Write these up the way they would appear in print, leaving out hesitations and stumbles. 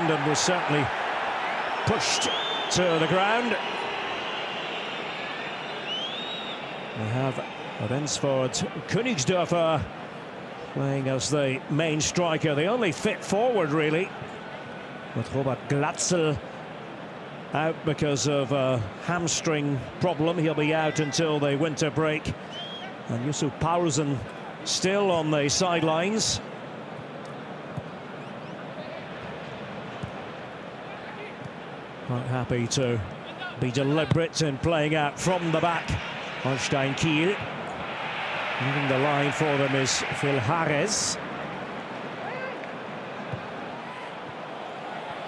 second and was certainly pushed to the ground. We have Rensford Königsdörfer playing as the main striker, the only fit forward really, with Robert Glatzel out because of a hamstring problem. He'll be out until the winter break. And Yusuf Paulsen still on the sidelines. Quite happy to be deliberate in playing out from the back. Holstein Kiel. Leading the line for them is Phil Harris.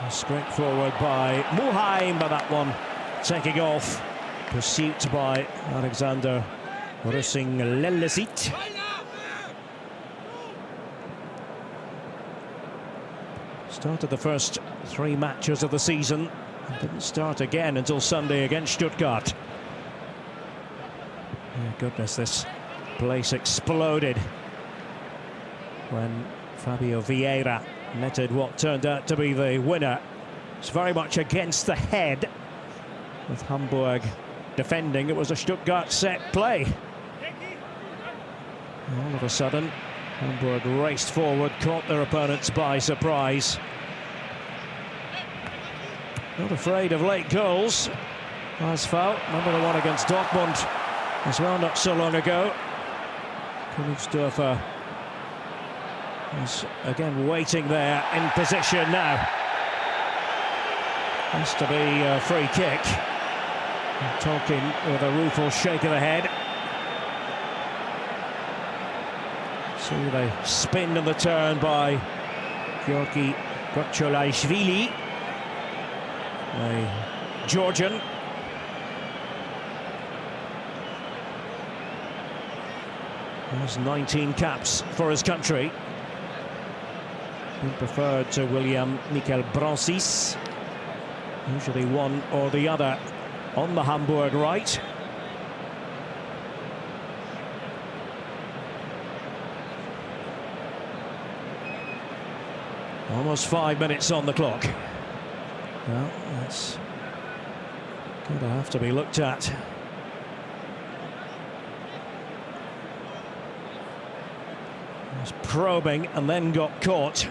Straight forward by Muheim, but that one taking off. Pursuit by Alexander Rössing-Lellesit. Started the first 3 matches of the season and didn't start again until Sunday against Stuttgart. Oh, goodness, this place exploded when Fabio Vieira netted what turned out to be the winner. It's very much against the head with Hamburg defending. It was a Stuttgart set play. All of a sudden, Hamburg raced forward, caught their opponents by surprise. Not afraid of late goals. Nice foul. Remember the one against Dortmund as well not so long ago. Königsdörfer is again waiting there in position now. Has to be a free kick. Tolkien with a rueful shake of the head. See the spin and the turn by Georgi Gotcholaishvili, a Georgian. He has 19 caps for his country. He preferred to William Michael Brancis. Usually one or the other on the Hamburg right. Almost 5 minutes on the clock. Well, that's going to have to be looked at. Was probing and then got caught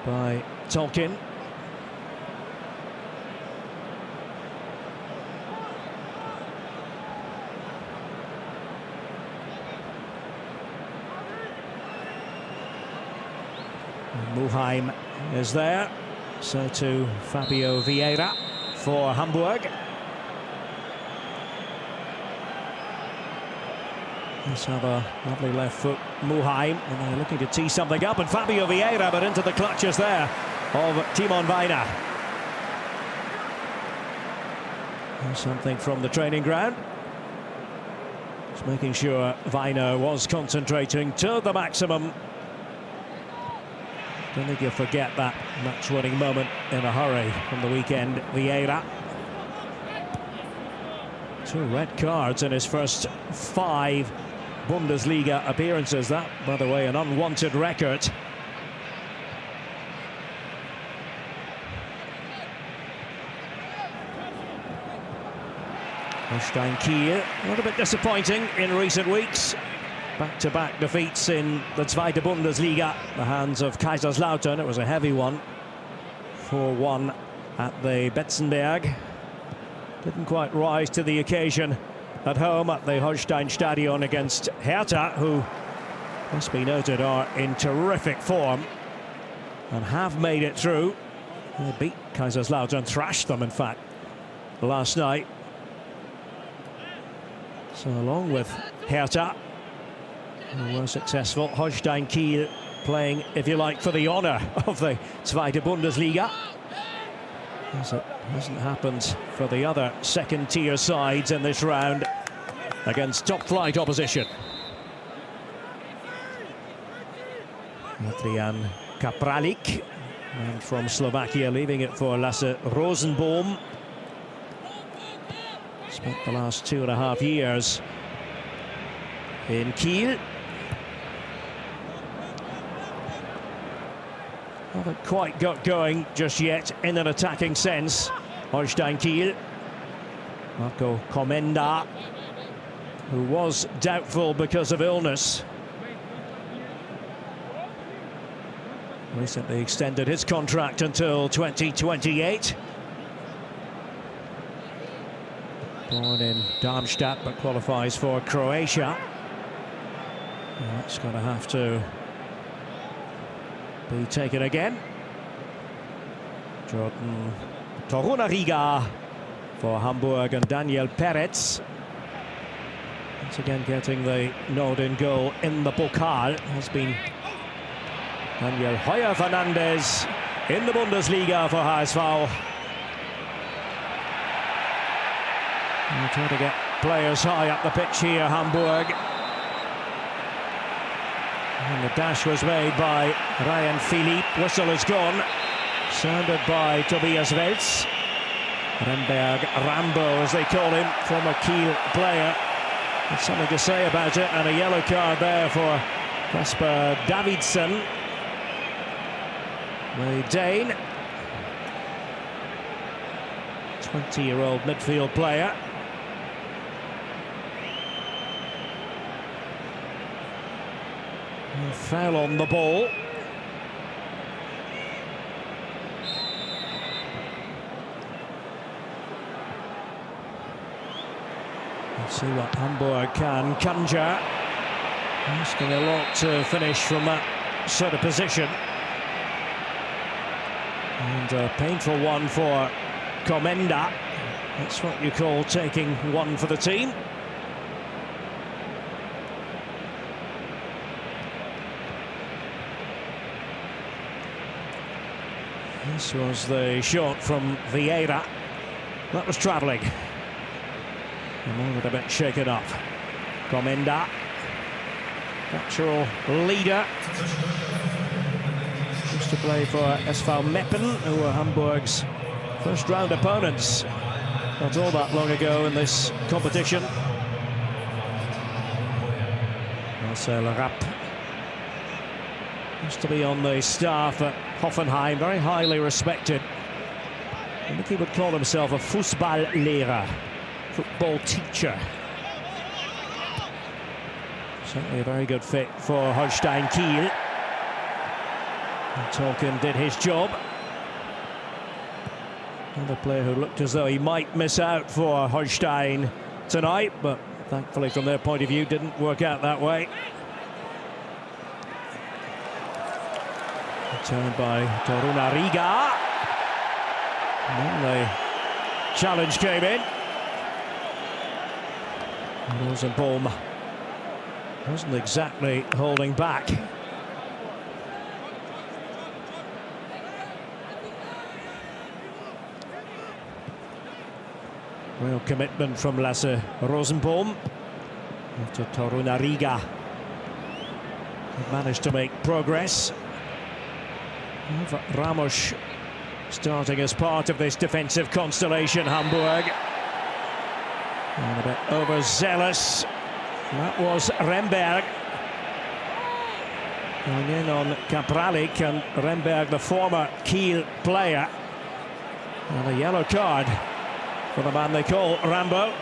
by Tolkien. Muheim is there, so to Fabio Vieira for Hamburg. Let's have a lovely left foot, Muheim, and they're looking to tee something up, and Fabio Vieira, but into the clutches there of Timon Weiner. Something from the training ground. Just making sure Weiner was concentrating to the maximum. Don't think you'll forget that match-winning moment in a hurry from the weekend. Vieira. 2 red cards in his first 5 Bundesliga appearances. That, by the way, an unwanted record. Holstein Kiel, a little bit disappointing in recent weeks. Back-to-back defeats in the Zweite Bundesliga, the hands of Kaiserslautern. It was a heavy one, 4-1 at the Betzenberg. Didn't quite rise to the occasion at home at the Holstein Stadion against Hertha, who, must be noted, are in terrific form and have made it through. They beat Kaiserslautern, thrashed them, in fact, last night. So along with Hertha, who were successful, Holstein Kiel playing, if you like, for the honour of the Zweite Bundesliga, as it hasn't happened for the other second-tier sides in this round against top-flight opposition. Adrian Kapralik, and from Slovakia, leaving it for Lasse Rosenboom. Spent the last 2.5 years in Kiel. Haven't quite got going just yet in an attacking sense. Holstein Kiel. Marco Comenda, who was doubtful because of illness, recently extended his contract until 2028. Born in Darmstadt but qualifies for Croatia. That's going to have to be taken again. Jordan Torunariga for Hamburg and Daniel Peretz. Once again getting the nod in goal in the Pokal has been Daniel Heuer Fernandez in the Bundesliga for HSV. They're trying to get players high up the pitch here, Hamburg. And the dash was made by Ryan Philippe. Whistle is gone. Sounded by Tobias Welz. Remberg Rambo, as they call him, former Kiel player. Had something to say about it, and a yellow card there for Kasper Davidsson, the Dane. 20-year-old midfield player. He fell on the ball. Let's see what Hamburg can conjure. Asking a lot to finish from that sort of position. And a painful one for Comenda. That's what you call taking one for the team. This was the shot from Vieira. That was travelling. And a bit shaken up. Comenda, natural leader. Used to play for SV Meppen, who were Hamburg's first-round opponents not all that long ago in this competition. Marcel Rapp used to be on the staff at Hoffenheim, very highly respected. I think he would call himself a Fußballlehrer, football teacher. Certainly a very good fit for Holstein Kiel. And Tolkien did his job. Another player who looked as though he might miss out for Holstein tonight, but thankfully from their point of view didn't work out that way. Turned by Torunariga. And then the challenge came in. Rosenbaum wasn't exactly holding back. Real commitment from Lasse Rosenbaum. After Torunariga had managed to make progress. Ramos starting as part of this defensive constellation, Hamburg. And a bit overzealous. That was Remberg. Going in on Kapralik, and Remberg, the former Kiel player. And a yellow card for the man they call Rambo.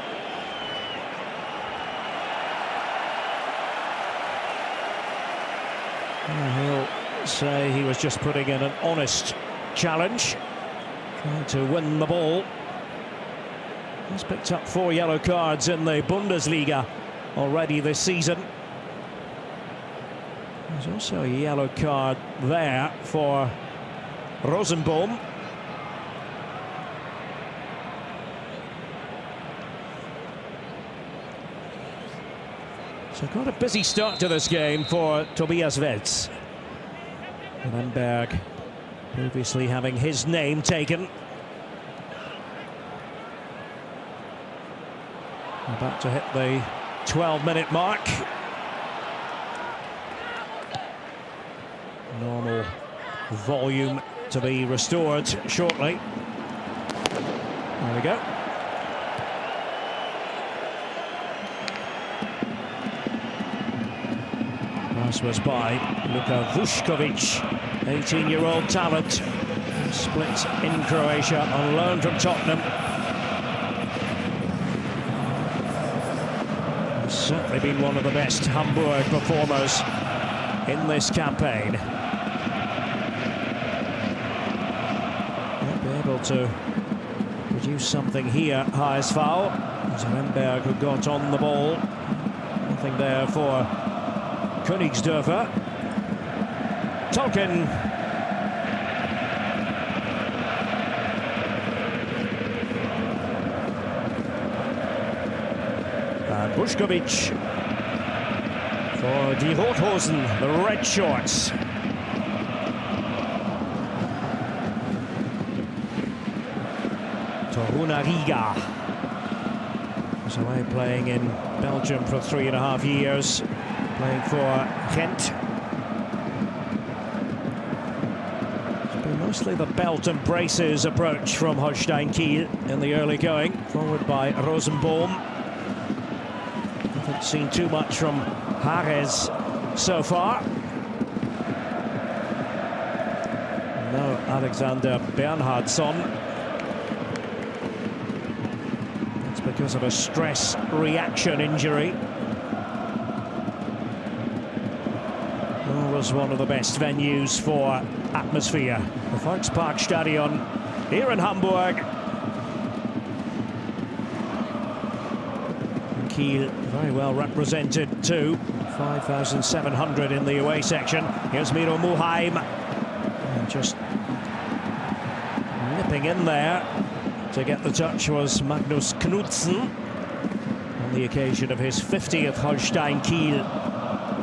He'll say he was just putting in an honest challenge, trying to win the ball. He's picked up 4 yellow cards in the Bundesliga already this season. There's also a yellow card there for Rosenbaum. So quite a busy start to this game for Tobias Welz. Remberg previously having his name taken. About to hit the 12-minute mark. Normal volume to be restored shortly. There we go. Pass was by Luka Vuskovic. 18-year-old talent, split in Croatia on loan from Tottenham. He's certainly been one of the best Hamburg performers in this campaign. Might be able to produce something here. Highest foul. Hamburger who got on the ball. Nothing there for Königsdörfer. Tolkien. And Vuskovic for Die Rothosen, the red shorts. Torunariga was away playing in Belgium for 3.5 years, playing for Ghent. It's been mostly the belt and braces approach from Holstein Kiel in the early going, forward by Rosenboom. Haven't seen too much from Harez so far. No Alexander Bernhardsson. That's because of a stress reaction injury. Was one of the best venues for atmosphere. The Volksparkstadion here in Hamburg. Kiel very well represented too. 5,700 in the away section. Here's Miro Muheim. And just nipping in there to get the touch was Magnus Knudsen on the occasion of his 50th Holstein Kiel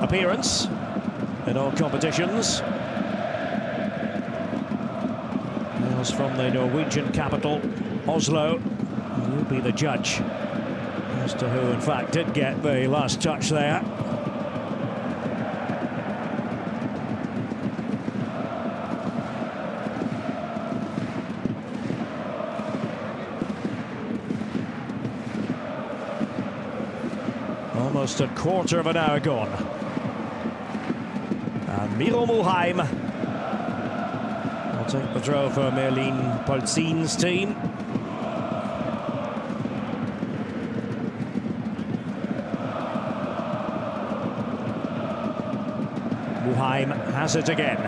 appearance in all competitions. As from the Norwegian capital, Oslo, will be the judge as to who in fact did get the last touch there. Almost a quarter of an hour gone. And Miro Muheim will take the throw for Merlin Polzin's team. Muheim has it again.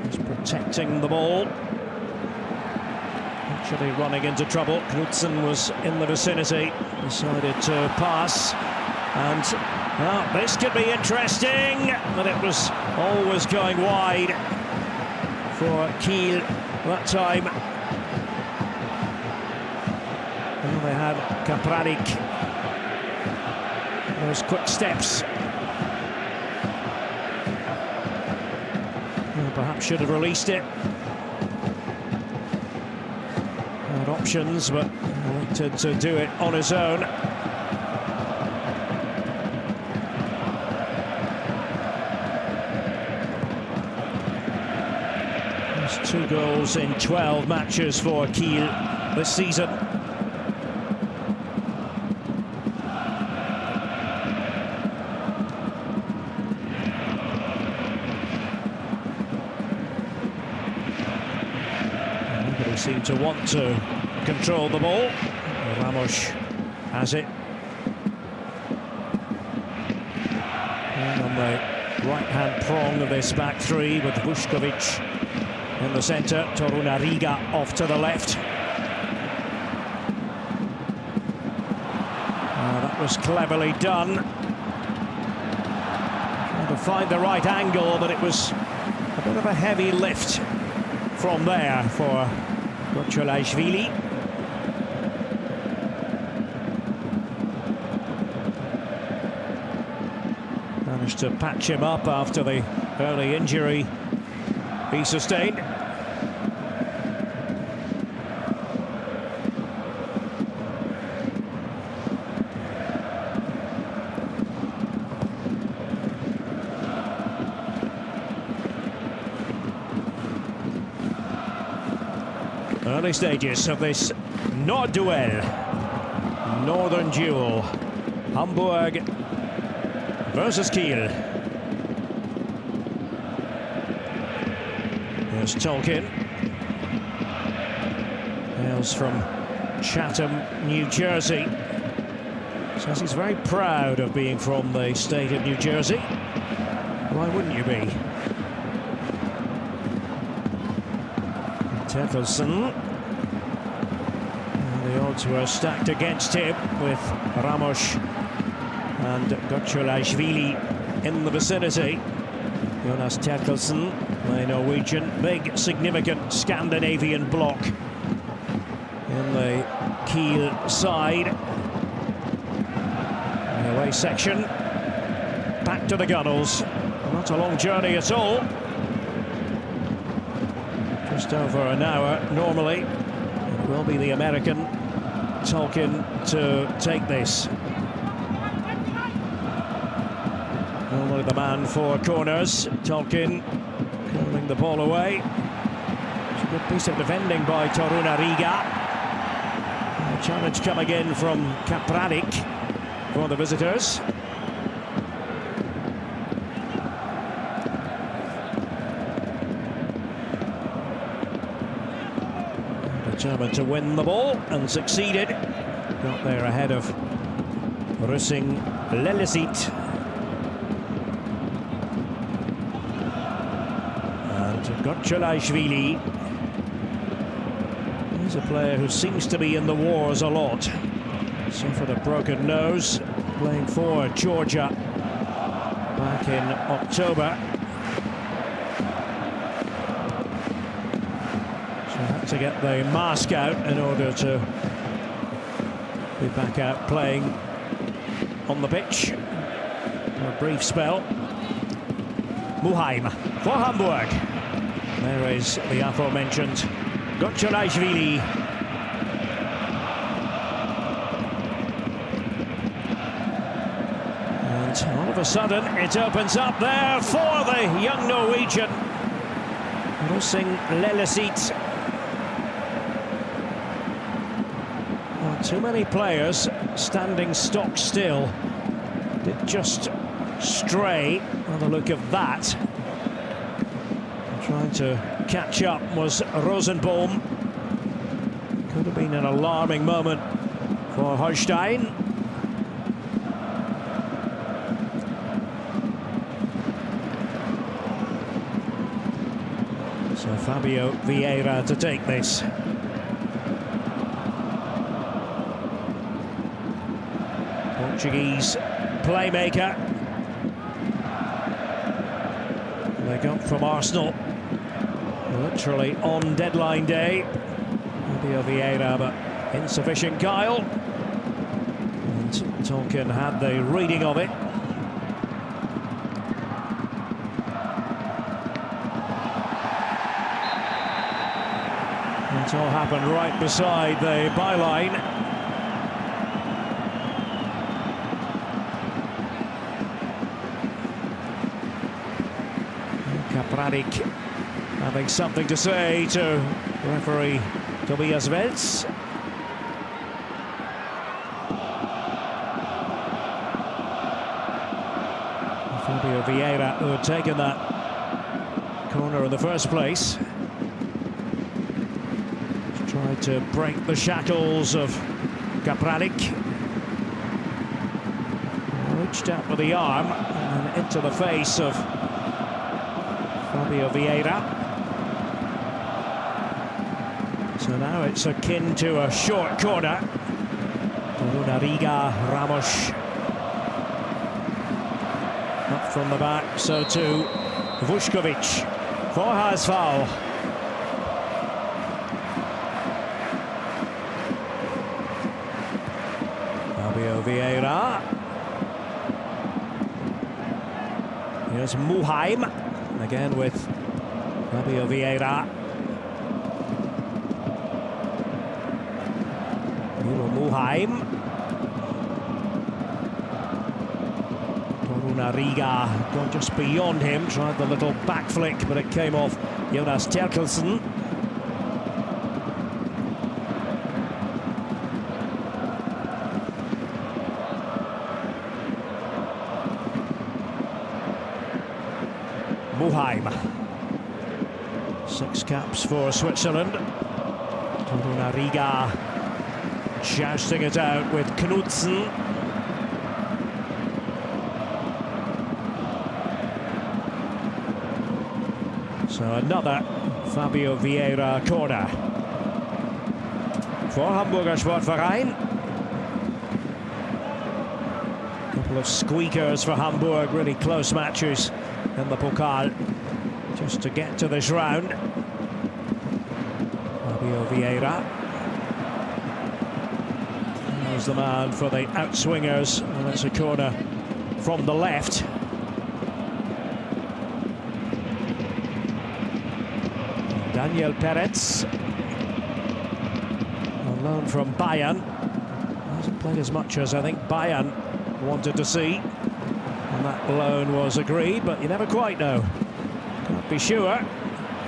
He's protecting the ball. Actually running into trouble. Knudsen was in the vicinity, decided to pass. And well, this could be interesting, but it was always going wide for Kiel that time. Well, they had Kapranik. Those quick steps. Well, perhaps should have released it. Had options, but elected to do it on his own. There's 2 goals in 12 matches for Kiel this season. Nobody seemed to want to control the ball. Ramos has it. And on the right-hand prong of this back three with Vuskovic in the centre, Torunariga off to the left. That was cleverly done. Trying to find the right angle, but it was a bit of a heavy lift from there for Gocholashvili. Managed to patch him up after the early injury he sustained. Early stages of this Nordduell, Northern Duel, Hamburg versus Kiel. Here's Tolkien. Hails from Chatham, New Jersey. Says he's very proud of being from the state of New Jersey. Why wouldn't you be? Terkelsen. The odds were stacked against him with Ramos and Gotcholashvili in the vicinity. Jonas Terkelsen, the Norwegian, big, significant Scandinavian block in the Kiel side. The away section, back to the Gunnels. Not a long journey at all. Just over an hour normally. It will be the American Tolkien to take this. Normally the man for corners. Tolkien curling the ball away. It's a good piece of defending by Toruna Riga. A challenge coming in from Kapranik for the visitors. Determined to win the ball and succeeded. Got there ahead of Rusing Lelesit. And Gotcholashvili. He's a player who seems to be in the wars a lot. Suffered a broken nose playing for Georgia back in October. To get the mask out in order to be back out playing on the pitch for a brief spell. Muheim for Hamburg. There is the aforementioned Gotcholashvili. And all of a sudden it opens up there for the young Norwegian Rusing Lelesit. Too many players standing stock still. Did just stray on the look of that. Trying to catch up was Rosenbaum. Could have been an alarming moment for Holstein. So Fabio Vieira to take this. Portuguese playmaker. They got from Arsenal literally on deadline day. Fabio Vieira, but insufficient guile. And Tolkien had the reading of it. It all happened right beside the byline. Kapranik having something to say to referee Tobias Welz. Fabio Vieira, who had taken that corner in the first place, tried to break the shackles of Kapranik. Reached out with the arm and into the face of Fabio Vieira. So now it's akin to a short corner. Riga, Ramos. Up from the back, so too Vuskovic for HSV. Fabio Vieira. Here's Muheim. Again with Fabio Vieira. Muheim. Toruna Riga gone just beyond him, tried the little back flick, but it came off Jonas Terkelsen. Muheim. 6 caps for Switzerland. Torunariga jousting it out with Knudsen. So another Fabio Vieira corner for Hamburger Sportverein. Couple of squeakers for Hamburg, really close matches in the Pokal just to get to this round. Fabio Vieira. There's the man for the outswingers, and it's a corner from the left. Daniel Peretz, on loan from Bayern. Hasn't played as much as I think Bayern wanted to see, and that loan was agreed, but you never quite know. Can't be sure.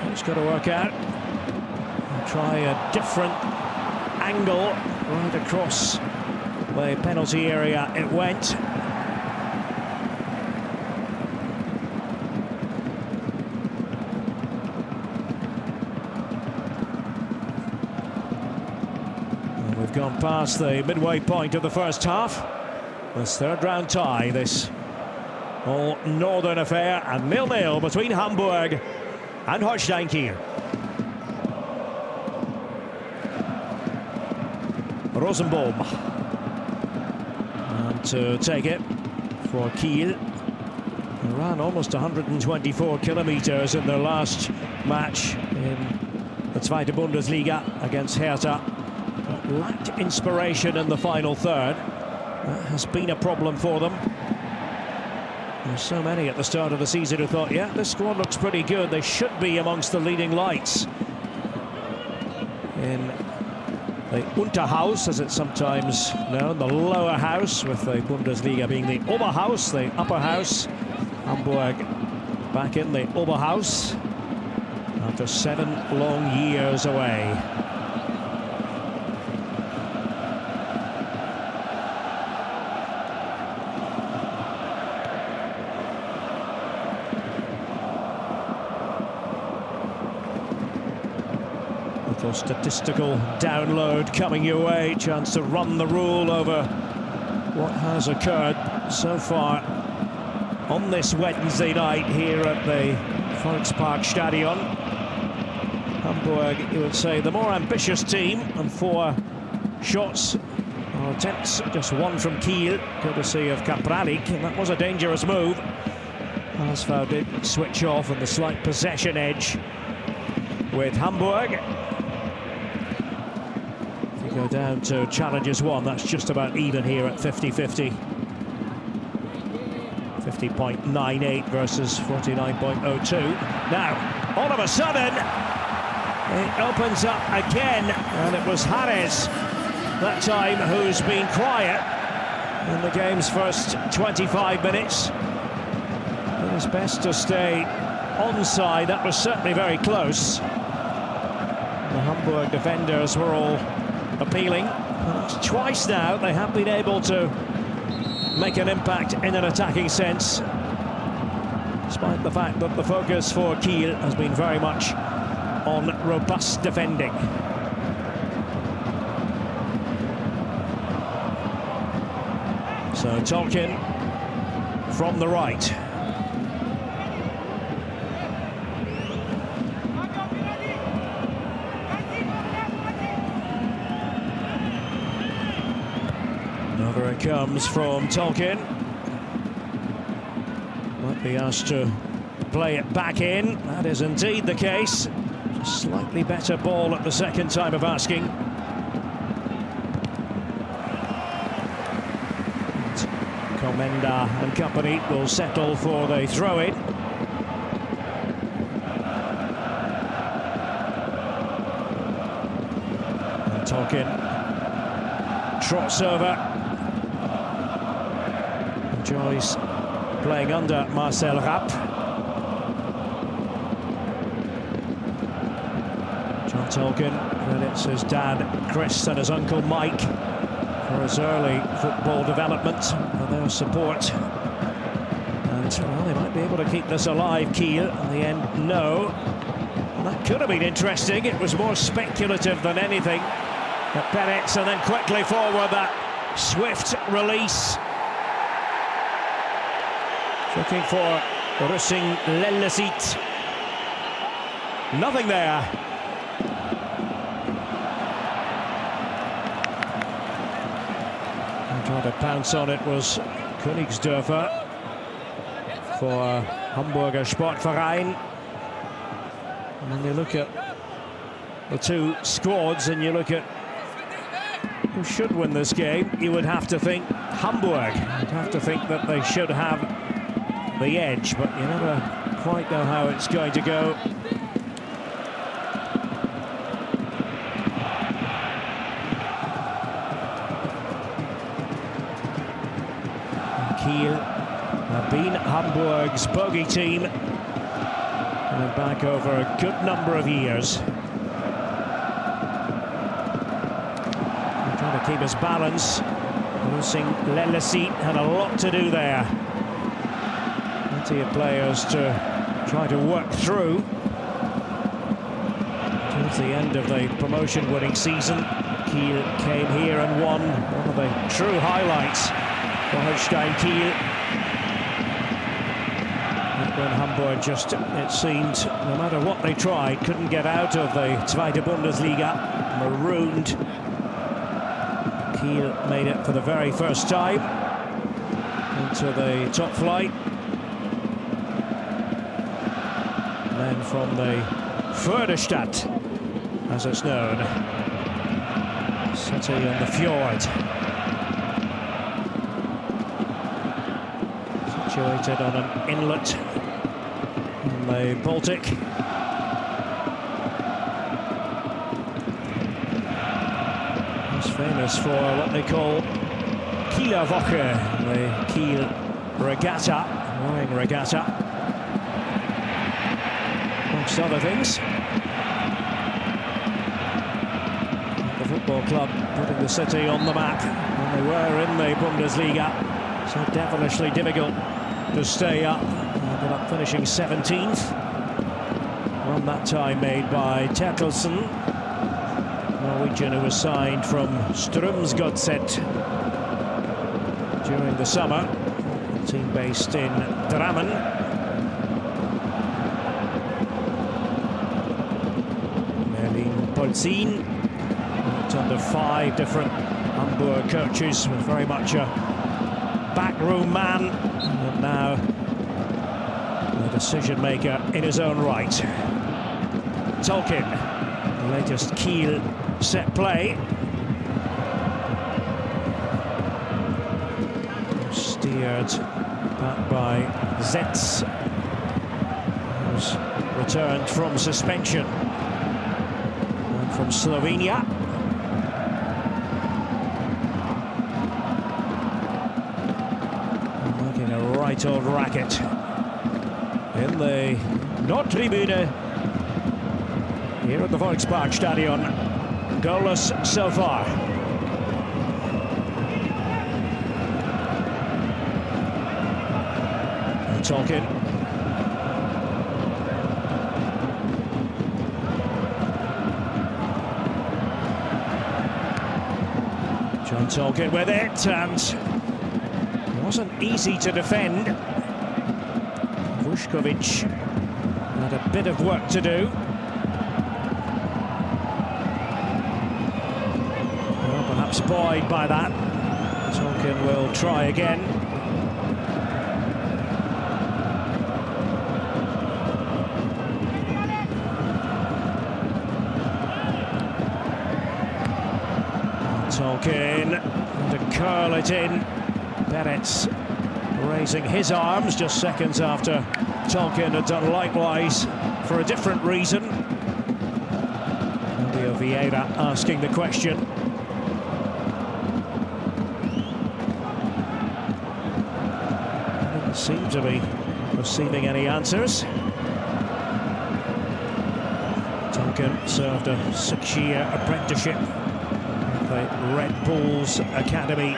It's got to work out. I'll try a different angle right across the penalty area. It went. And we've gone past the midway point of the first half. This third round tie, this all northern affair, and 0-0 between Hamburg and Holstein Kiel. Rosenbaum, and to take it for Kiel. They ran almost 124 kilometers in their last match in the Zweite Bundesliga against Hertha. But lacked inspiration in the final third. That has been a problem for them. There's so many at the start of the season who thought, yeah, this squad looks pretty good. They should be amongst the leading lights in the Unterhaus, as it's sometimes known, the lower house, with the Bundesliga being the Oberhaus, the upper house. Hamburg back in the Oberhaus after 7 long years away. Little statistical download coming your way, chance to run the rule over what has occurred so far on this Wednesday night here at the Volksparkstadion. Hamburg, you would say, the more ambitious team, and 4 shots or attempts, just 1 from Kiel, courtesy of Kapralik, and that was a dangerous move. Asfau did switch off, and the slight possession edge with Hamburg. Go down to challenges 1, that's just about even here at 50-50. 50.98 versus 49.02. Now, all of a sudden, it opens up again, and it was Harris that time who's been quiet in the game's first 25 minutes. It is best to stay onside. That was certainly very close. The Hamburg defenders were all appealing. That's twice now they have been able to make an impact in an attacking sense, despite the fact that the focus for Kiel has been very much on robust defending. So Tolkien from the right. Over it comes from Tolkien. Might be asked to play it back in. That is indeed the case. Just slightly better ball at the second time of asking. Komenda and company will settle for the throw-in. And Tolkien trots over. Enjoys playing under Marcel Rapp. John Tolkien credits his dad Chris and his uncle Mike for his early football development, for their support. And well, they might be able to keep this alive, Kiel. In the end, no. That could have been interesting. It was more speculative than anything. But Peretz, and then quickly forward, that swift release. Looking for Rusing Lellesit. Nothing there. And trying to pounce on it was Königsdörfer for Hamburger Sportverein. And then you look at the two squads and you look at who should win this game, you would have to think Hamburg. You'd have to think that they should have the edge, but you never quite know how it's going to go. And Kiel have been Hamburg's bogey team, coming back over a good number of years. Trying to keep his balance. Losing Lellesit had a lot to do there. Plenty of players to try to work through. Towards the end of the promotion-winning season, Kiel came here and won one of the true highlights for Holstein Kiel. When Hamburg just, it seemed, no matter what they tried, couldn't get out of the Zweite Bundesliga, marooned. Kiel made it for the very first time into the top flight. And then from the Förderstadt, as it's known, city on the fjord, situated on an inlet in the Baltic. Famous for what they call Kielerwoche, the Kiel Regatta, rowing regatta, amongst other things. The football club putting the city on the map when they were in the Bundesliga. So devilishly difficult to stay up. Ended up finishing 17th. Run that time made by Terkelsen, Norwegian, who was signed from Strømsgodset during the summer. Team based in Drammen. Merlin Polzin worked under 5 different Hamburg coaches, was very much a backroom man, and now the decision maker in his own right. Tolkien, the latest Kiel set play. Steered back by Zetz, who's returned from suspension and from Slovenia. And making a right old racket in the Nordtribüne here at the Volksparkstadion. Goalless so far. Tolkien. John Tolkien with it, and it wasn't easy to defend. Vuskovic had a bit of work to do. Perhaps buoyed by that. Tolkien will try again. Tolkien to curl it in. Peretz raising his arms just seconds after Tolkien had done likewise for a different reason. Fabio Vieira asking the question. Doesn't seem to be receiving any answers. Tolkien served a 6-year apprenticeship at the Red Bulls Academy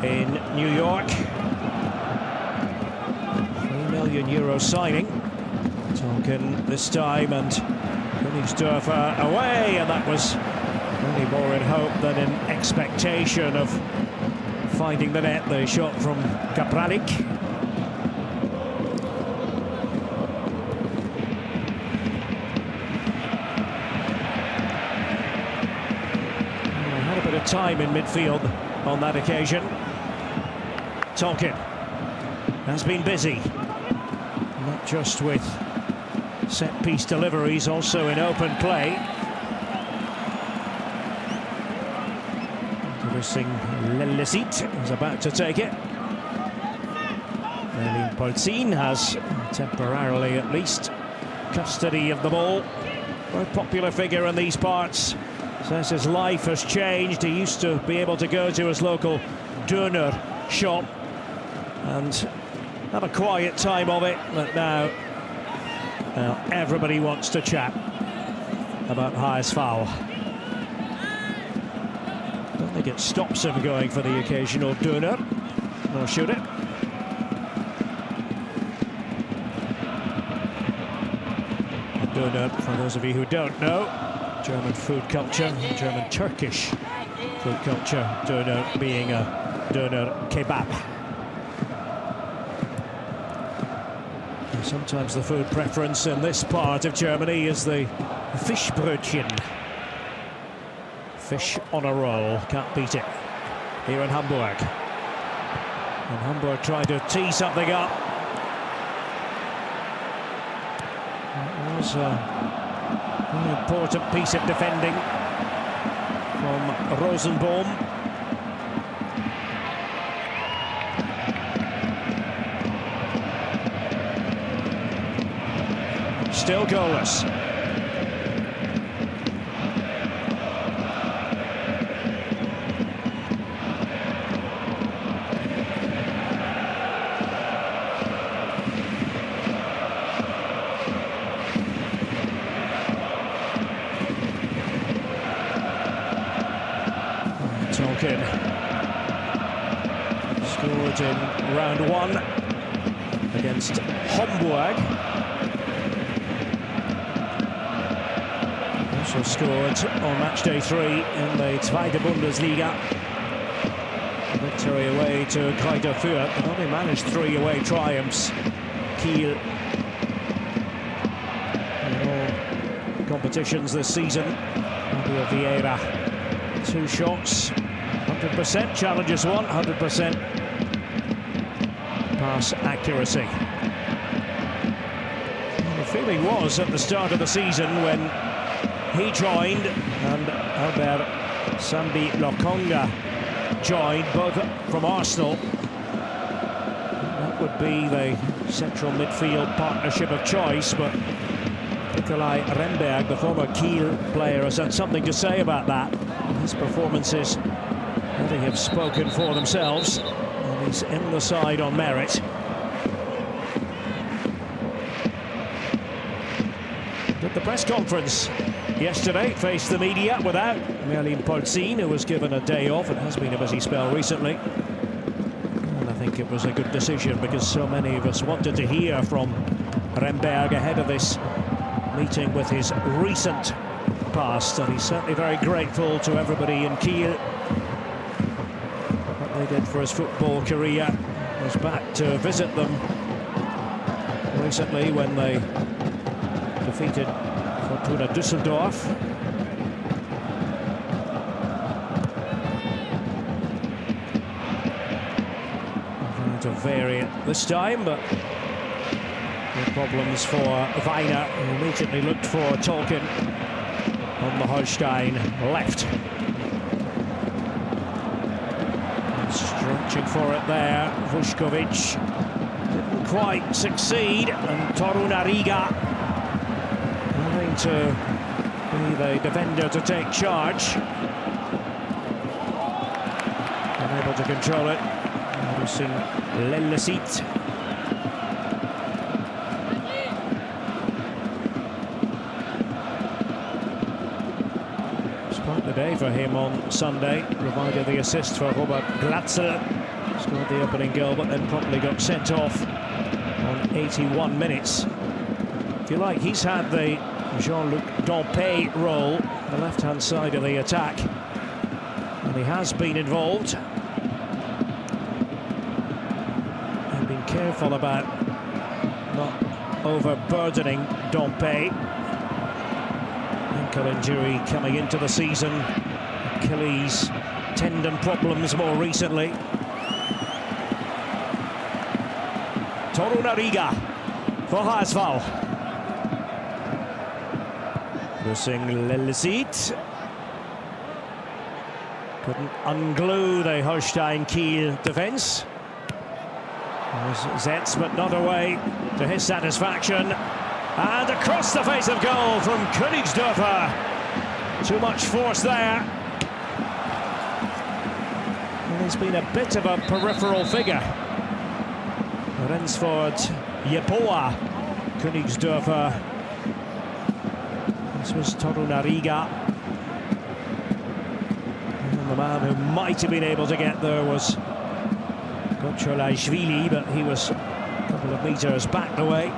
in New York. €3 million signing. Tolkien this time, and Königsdörfer away, and that was really more in hope than in expectation of finding the net. The shot from Kapralik. Had a bit of time in midfield on that occasion. Tolkien has been busy, not just with set-piece deliveries, also in open play. Introducing Lelesit, who's about to take it. Merlin Polzin has, temporarily at least, custody of the ball. Very popular figure in these parts. Says his life has changed. He used to be able to go to his local döner shop and have a quiet time of it, but now everybody wants to chat about highest foul. Don't think it stops him going for the occasional döner, nor should it. A döner, for those of you who don't know, German food culture, German-Turkish food culture, döner being a döner kebab. Sometimes the food preference in this part of Germany is the Fischbrötchen. Fish on a roll, can't beat it here in Hamburg. And Hamburg trying to tee something up. That was a very important piece of defending from Rosenbaum. Still goalless. Tolkien scored in round one against Hamburg. Also scored on match day 3 in the Zweite Bundesliga. Victory away to Kräuter Fürth. They've only managed 3 away triumphs. Kiel in all competitions this season. Fabio Vieira, 2 shots, 100% challenges 1, 100% pass accuracy. And the feeling was at the start of the season when he joined and Albert Sambi Lokonga joined, both from Arsenal. That would be the central midfield partnership of choice, but Nikolai Remberg, the former Kiel player, has had something to say about that. His performances really have spoken for themselves, and he's in the side on merit. At the press conference yesterday, faced the media without Merlin Polzin, who was given a day off. It has been a busy spell recently. And I think it was a good decision because so many of us wanted to hear from Remberg ahead of this meeting with his recent past. And he's certainly very grateful to everybody in Kiel. What they did for his football career. Was back to visit them recently when they defeated Fortuna Düsseldorf. Trying to vary it this time, but no problems for Weiner, who immediately looked for Tolkien on the Holstein left. Stretching for it there, Vuskovic didn't quite succeed, and Torunariga having to be the defender to take charge. Unable to control it. Noticing Lelesit. Quite the day for him on Sunday. Provided the assist for Robert Glatzel. Scored the opening goal, but then promptly got sent off on 81 minutes. If you like, he's had the Jean-Luc Dompe role, the left-hand side of the attack. And he has been involved. They've been careful about not overburdening Dompe. Ankle injury coming into the season. Achilles tendon problems more recently. Torunariga for Haasval. Crossing Lellesit. Couldn't unglue the Holstein Kiel defence. Zetz, but not away to his satisfaction. And across the face of goal from Königsdörfer. Too much force there. And he's been a bit of a peripheral figure. Rensford, Yeboah, Königsdörfer. This was Torunariga. And the man who might have been able to get there was Gocholashvili, but he was a couple of metres back the way.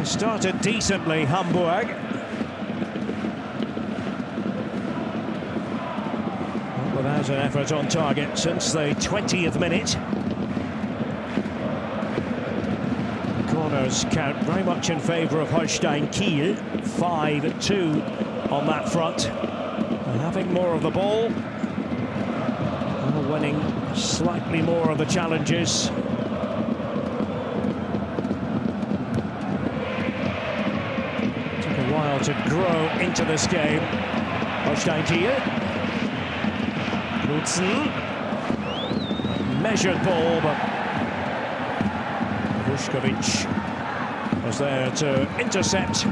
Started decently, Hamburg. Not without an effort on target since the 20th minute. Corners count very much in favour of Holstein Kiel. 5-2 on that front. And having more of the ball. And winning slightly more of the challenges. To grow into this game. Holstein Kiel. Knudsen. Measured ball, but Vuskovic was there to intercept.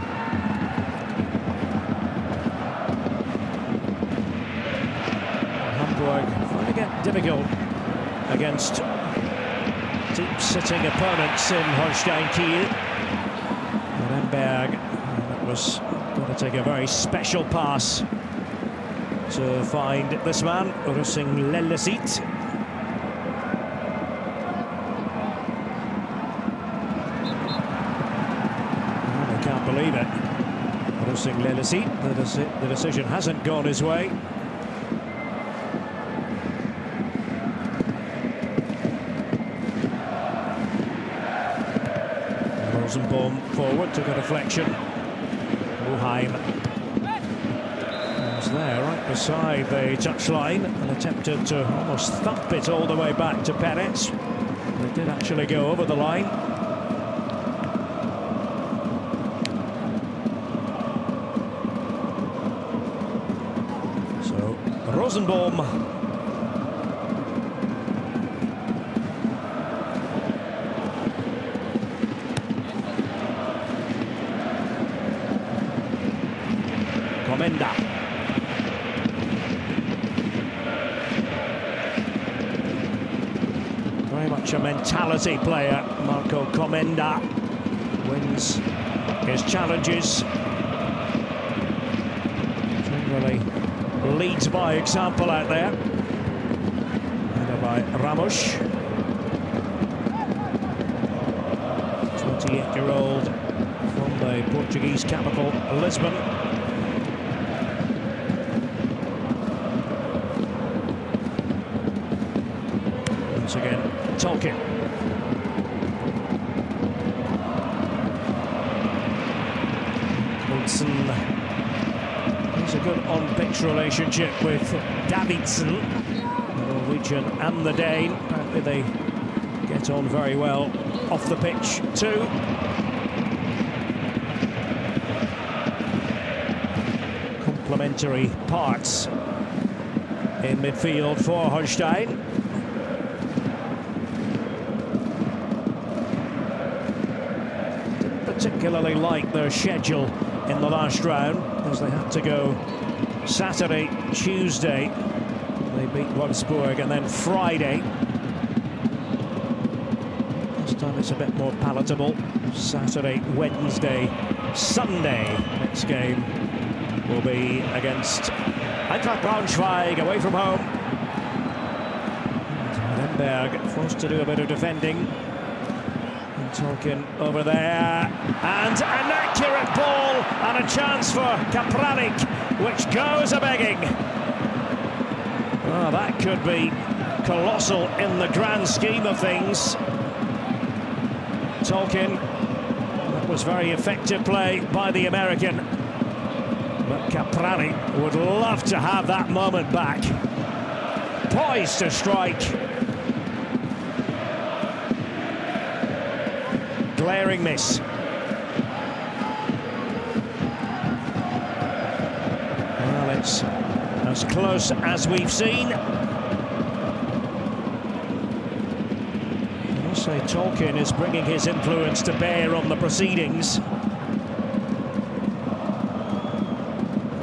Hamburg finding it difficult against deep-sitting opponents in Holstein Kiel. Remberg was going to take a very special pass to find this man, Rusing Lellesit. I can't believe it. Rusing Lellesit, the decision hasn't gone his way. Rosenbaum forward, took a deflection. Muheim was there right beside the touchline and attempted to almost thump it all the way back to Perez. It did actually go over the line. So Rosenbaum. Komenda. Very much a mentality player, Marco Komenda. Wins his challenges. Generally leads by example out there. Headed by Ramos. 28-year-old from the Portuguese capital, Lisbon. Once again, Tolkien. Knudsen. There's a good on-pitch relationship with Davidsen, the Norwegian and the Dane. Apparently they get on very well off the pitch too. Complementary parts in midfield for Holstein. Didn't particularly like their schedule in the last round, as they had to go Saturday, Tuesday. They beat Wolfsburg, and then Friday. This time it's a bit more palatable. Saturday, Wednesday, Sunday. Next game will be against Eintracht Braunschweig, away from home. And Hamburger forced to do a bit of defending. And Tolkien over there. And an accurate ball and a chance for Kapralik, which goes a-begging. Oh, that could be colossal in the grand scheme of things. Tolkien, that was very effective play by the American. But Kapralik would love to have that moment back. Poised to strike. Glaring miss. Well, it's as close as we've seen. I'll say Tolkien is bringing his influence to bear on the proceedings.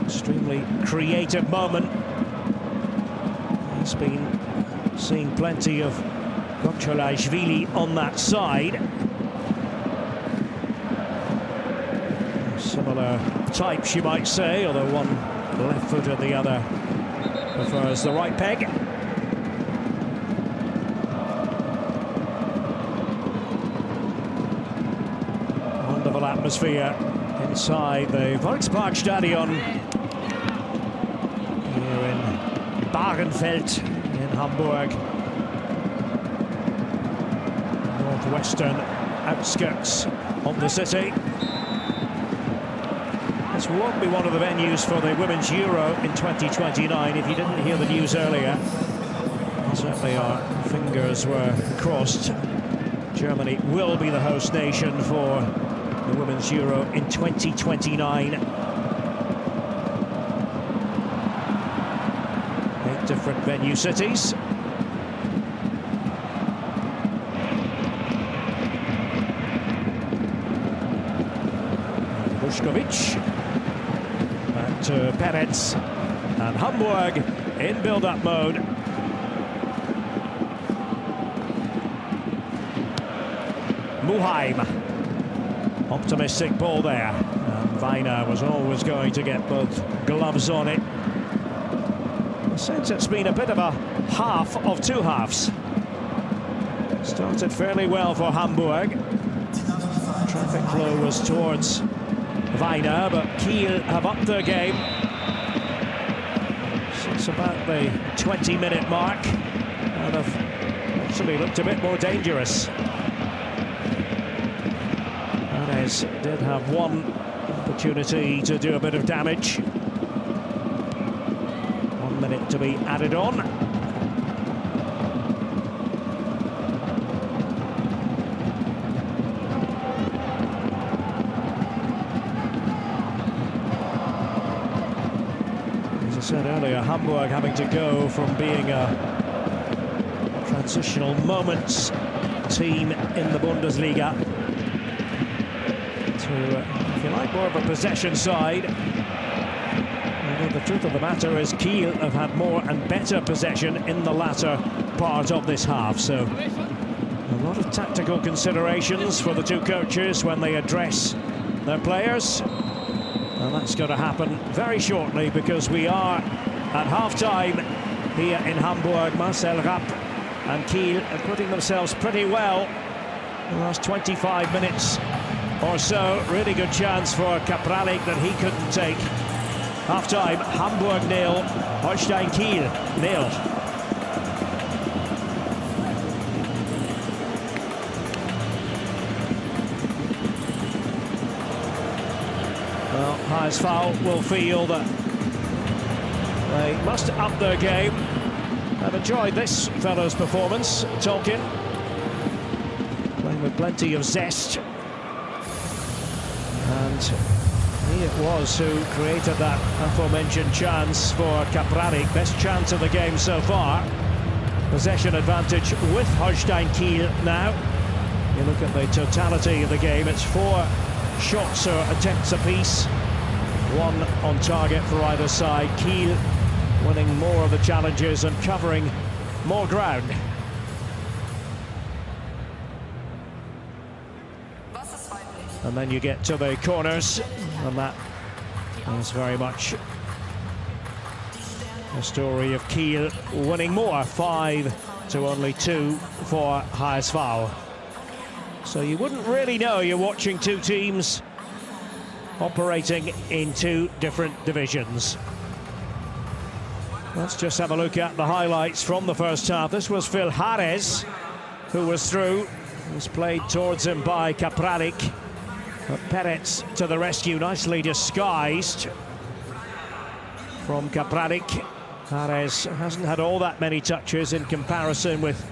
Extremely creative moment. He's been seeing plenty of Gokchalashvili on that side. Similar types, you might say, although one left foot and the other prefers the right peg. Wonderful atmosphere inside the Volksparkstadion here in Bahrenfeld in Hamburg, northwestern outskirts of the city. This won't be one of the venues for the Women's Euro in 2029. If you didn't hear the news earlier, certainly our fingers were crossed. Germany will be the host nation for the Women's Euro in 2029. 8 different venue cities. Bushkovic. Back to Perez. And Hamburg in build-up mode. Muheim. Optimistic ball there. And Weiner was always going to get both gloves on it. Since it's been a bit of a half of two halves. Started fairly well for Hamburg. Traffic flow was towards Weiner, but Kiel have upped their game. Since about the 20-minute mark, and have actually looked a bit more dangerous. Perez did have one opportunity to do a bit of damage. 1 minute to be added on. As I said earlier, Hamburg having to go from being a transitional moments team in the Bundesliga to, if you like, more of a possession side. Although the truth of the matter is Kiel have had more and better possession in the latter part of this half. So a lot of tactical considerations for the two coaches when they address their players. And that's going to happen very shortly, because we are at half-time here in Hamburg. Marcel Rapp and Kiel are putting themselves pretty well in the last 25 minutes or so. Really good chance for Kapralik that he couldn't take. Half-time, Hamburg 0, Holstein Kiel 0. Well, Huisveld will feel that they must up their game. I've enjoyed this fellow's performance, Tolkien. Playing with plenty of zest. And he it was who created that aforementioned chance for Kapralik. Best chance of the game so far. Possession advantage with Holstein Kiel now. You look at the totality of the game, it's 4 shots or attempts apiece. 1 on target for either side. Kiel winning more of the challenges and covering more ground. and then you get to the corners, and that is very much the story of Kiel winning more, 5 to only 2 for HSV. So you wouldn't really know you're watching two teams operating in two different divisions. Let's just have a look at the highlights from the first half. This was Phil Harris, who was through. It was played towards him by Kapradic. But Peretz to the rescue, nicely disguised from Kapradic. Harris hasn't had all that many touches in comparison with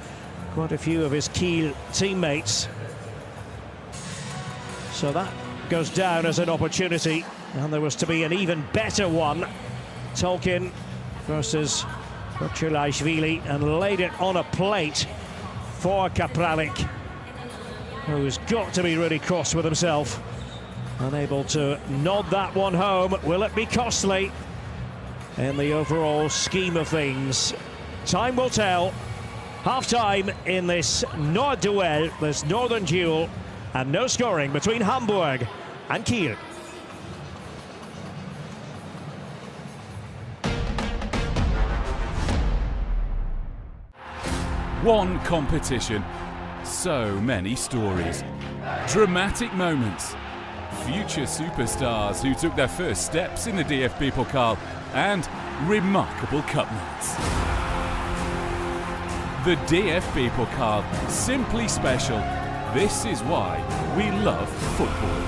quite a few of his Kiel teammates. So that goes down as an opportunity, and there was to be an even better one. Tolkien versus Kochulaishvili, and laid it on a plate for Kapradic, who's got to be really cross with himself. Unable to nod that one home. Will it be costly in the overall scheme of things? Time will tell. Half-time in this Nord-Duell, this northern duel, and no scoring between Hamburg and Kiel. One competition, so many stories, dramatic moments, future superstars who took their first steps in the DFB-Pokal, and remarkable cup nights. The DFB-Pokal, simply special. This is why we love football.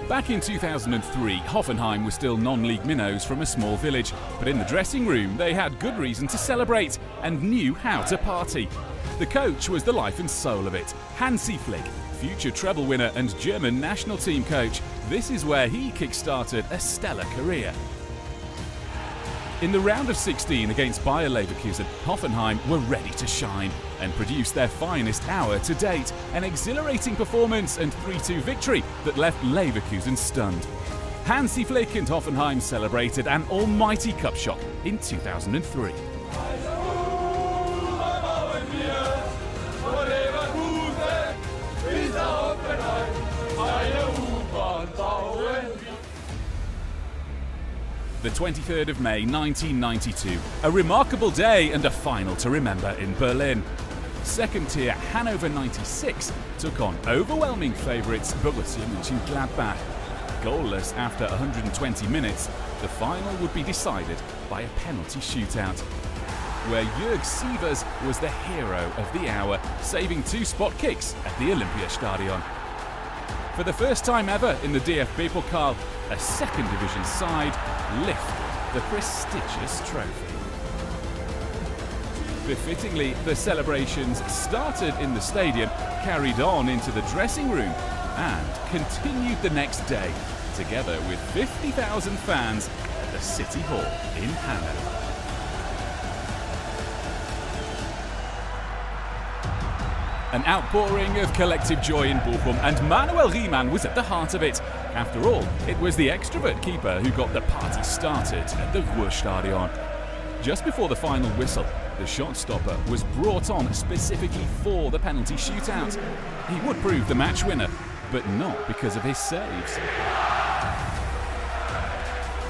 Back in 2003, Hoffenheim were still non-league minnows from a small village, but in the dressing room they had good reason to celebrate and knew how to party. The coach was the life and soul of it, Hansi Flick, future treble winner and German national team coach. This is where he kick-started a stellar career. In the round of 16 against Bayer Leverkusen, Hoffenheim were ready to shine and produce their finest hour to date, an exhilarating performance and 3-2 victory that left Leverkusen stunned. Hansi Flick and Hoffenheim celebrated an almighty cup shock in 2003. The 23rd of May 1992, a remarkable day and a final to remember in Berlin. Second tier Hannover 96 took on overwhelming favourites Borussia Mönchengladbach. Goalless after 120 minutes, the final would be decided by a penalty shootout, where Jörg Sievers was the hero of the hour, saving 2 spot kicks at the Olympiastadion. For the first time ever in the DFB-Pokal, a second division side lifted the prestigious trophy. Befittingly, the celebrations started in the stadium, carried on into the dressing room, and continued the next day, together with 50,000 fans at the City Hall in Hanover. An outpouring of collective joy in Bochum, and Manuel Riemann was at the heart of it. After all, it was the extrovert keeper who got the party started at the Ruhrstadion. Just before the final whistle, the shot stopper was brought on specifically for the penalty shootout. He would prove the match winner, but not because of his saves.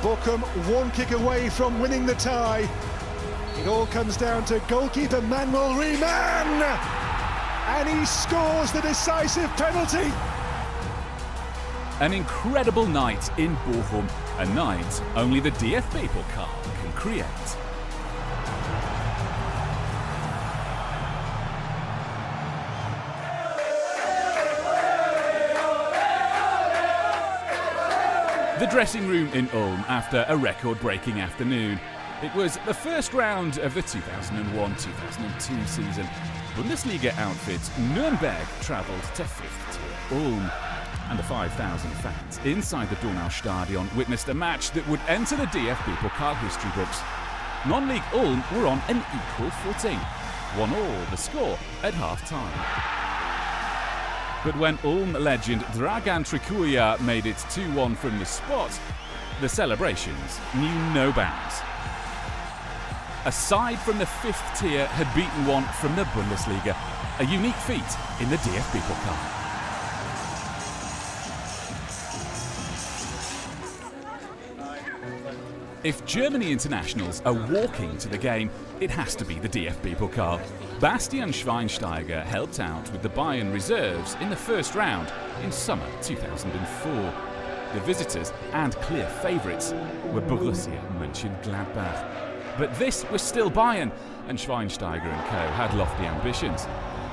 Bochum 1 kick away from winning the tie. It all comes down to goalkeeper Manuel Riemann, and he scores the decisive penalty. An incredible night in Bochum, a night only the DFB-Pokal can create. The dressing room in Ulm after a record-breaking afternoon. It was the first round of the 2001-2002 season. Bundesliga outfit Nürnberg travelled to 5th tier Ulm, and the 5,000 fans inside the Donaustadion witnessed a match that would enter the DFB-Pokal history books. Non-league Ulm were on an equal footing, 1-1 the score at half-time. But when Ulm legend Dragan Trikuya made it 2-1 from the spot, the celebrations knew no bounds. A side from the 5th tier had beaten one from the Bundesliga, a unique feat in the DFB-Pokal. If Germany internationals are walking to the game, it has to be the DFB-Pokal. Bastian Schweinsteiger helped out with the Bayern reserves in the first round in summer 2004. The visitors and clear favourites were Borussia Mönchengladbach. But this was still Bayern, and Schweinsteiger and co had lofty ambitions.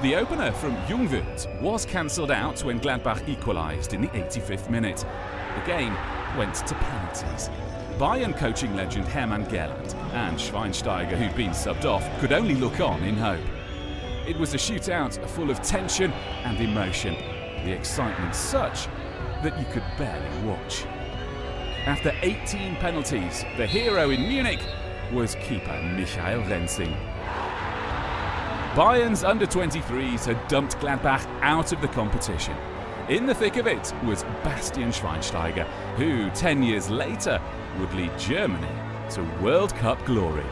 The opener from Jungwirth was cancelled out when Gladbach equalised in the 85th minute. The game went to penalties. Bayern coaching legend Hermann Gerland and Schweinsteiger, who'd been subbed off, could only look on in hope. It was a shootout full of tension and emotion, the excitement such that you could barely watch. After 18 penalties, the hero in Munich was keeper Michael Rensing. Bayern's under-23s had dumped Gladbach out of the competition. In the thick of it was Bastian Schweinsteiger, who 10 years later would lead Germany to World Cup glory.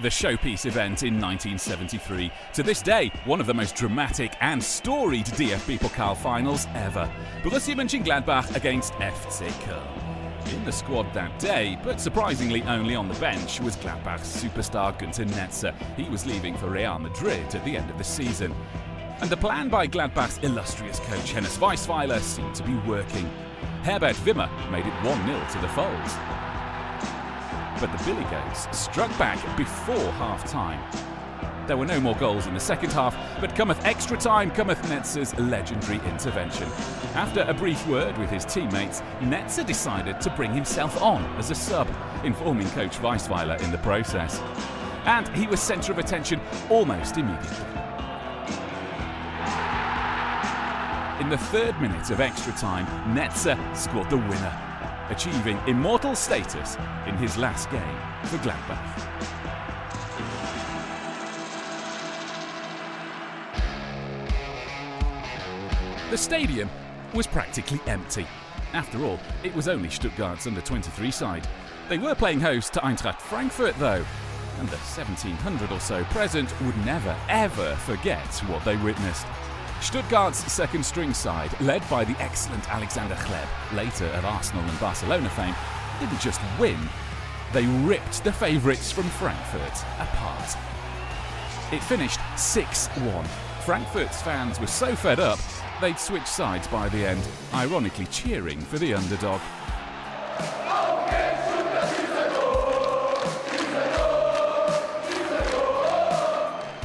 The showpiece event in 1973, to this day one of the most dramatic and storied DFB-Pokal finals ever. Borussia Mönchengladbach against FC Kiel. In the squad that day, but surprisingly only on the bench, was Gladbach's superstar Günter Netzer. He was leaving for Real Madrid at the end of the season. And the plan by Gladbach's illustrious coach Hennes Weisweiler seemed to be working. Herbert Wimmer made it 1-0 to the Folds. But the Billy Goats struck back before half-time. There were no more goals in the second half, but cometh extra time, cometh Netzer's legendary intervention. After a brief word with his teammates, Netzer decided to bring himself on as a sub, informing coach Weisweiler in the process. And he was centre of attention almost immediately. In the 3rd minute of extra time, Netzer scored the winner, achieving immortal status in his last game for Gladbach. The stadium was practically empty. After all, it was only Stuttgart's under-23 side. They were playing host to Eintracht Frankfurt though, and the 1,700 or so present would never ever forget what they witnessed. Stuttgart's second-string side, led by the excellent Alexander Hleb, later of Arsenal and Barcelona fame, didn't just win, they ripped the favourites from Frankfurt apart. It finished 6-1. Frankfurt's fans were so fed up, they'd switch sides by the end, ironically cheering for the underdog.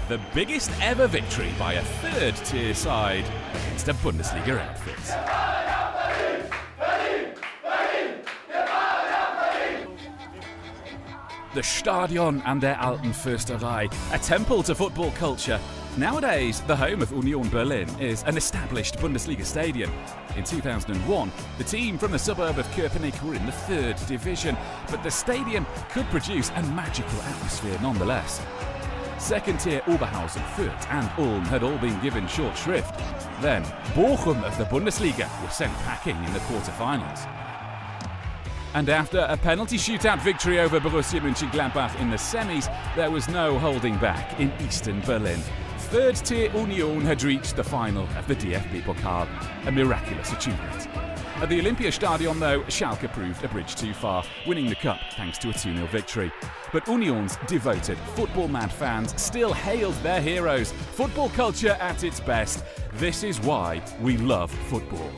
The biggest ever victory by a 3rd-tier side against a Bundesliga outfit. The Stadion an der Alten Fürsterei, a temple to football culture. Nowadays, the home of Union Berlin is an established Bundesliga stadium. In 2001, the team from the suburb of Köpenick were in the 3rd division, but the stadium could produce a magical atmosphere nonetheless. 2nd-tier Oberhausen, Fürth and Ulm had all been given short shrift. Then, Bochum of the Bundesliga were sent packing in the quarter-finals. And after a penalty shootout victory over Borussia Mönchengladbach in the semis, there was no holding back in Eastern Berlin. 3rd-tier Union had reached the final of the DFB-Pokal, a miraculous achievement. At the Olympiastadion, though, Schalke proved a bridge too far, winning the cup thanks to a 2-0 victory. But Union's devoted, football-mad fans still hailed their heroes. Football culture at its best. This is why we love football.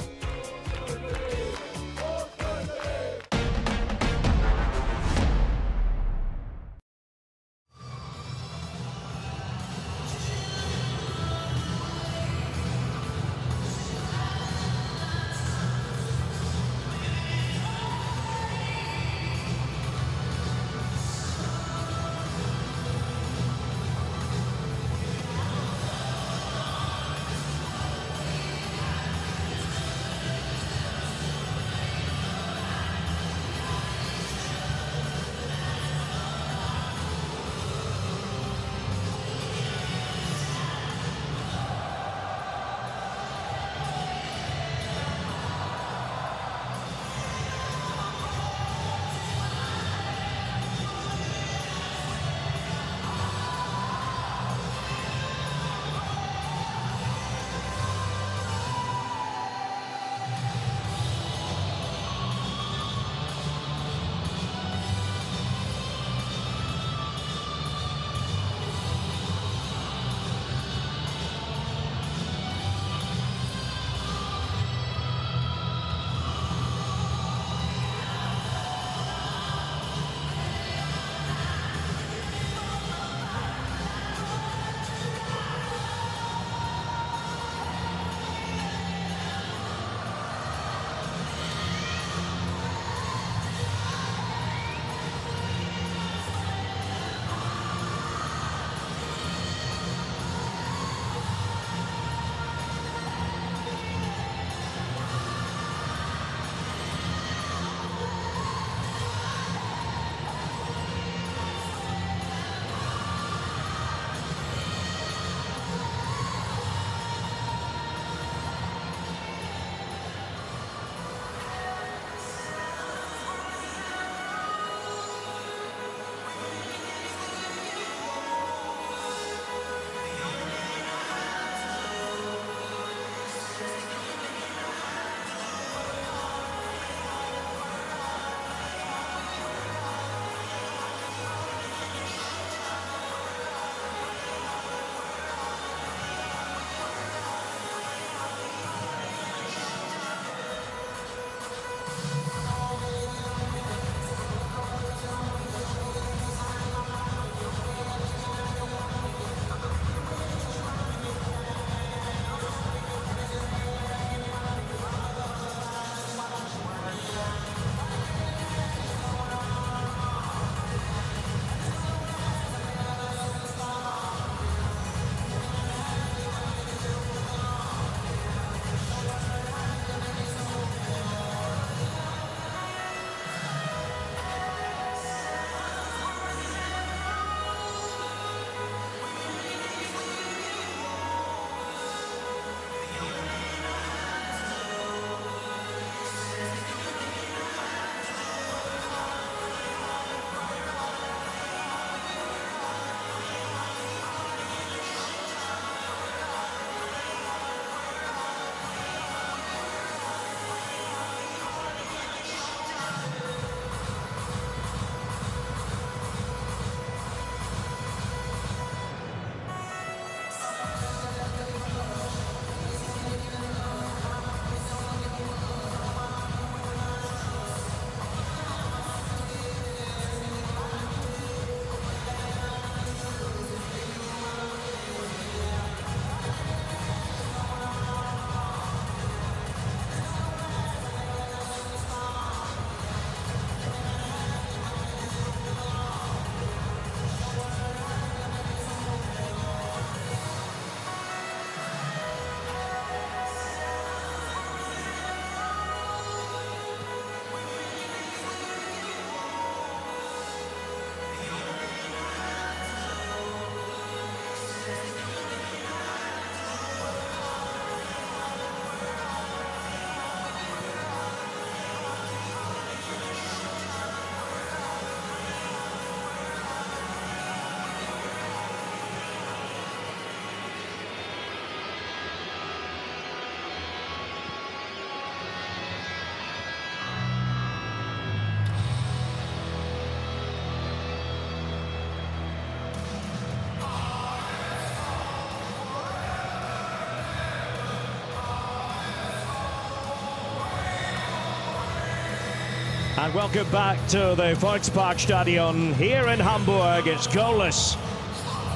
And welcome back to the Volksparkstadion here in Hamburg. It's goalless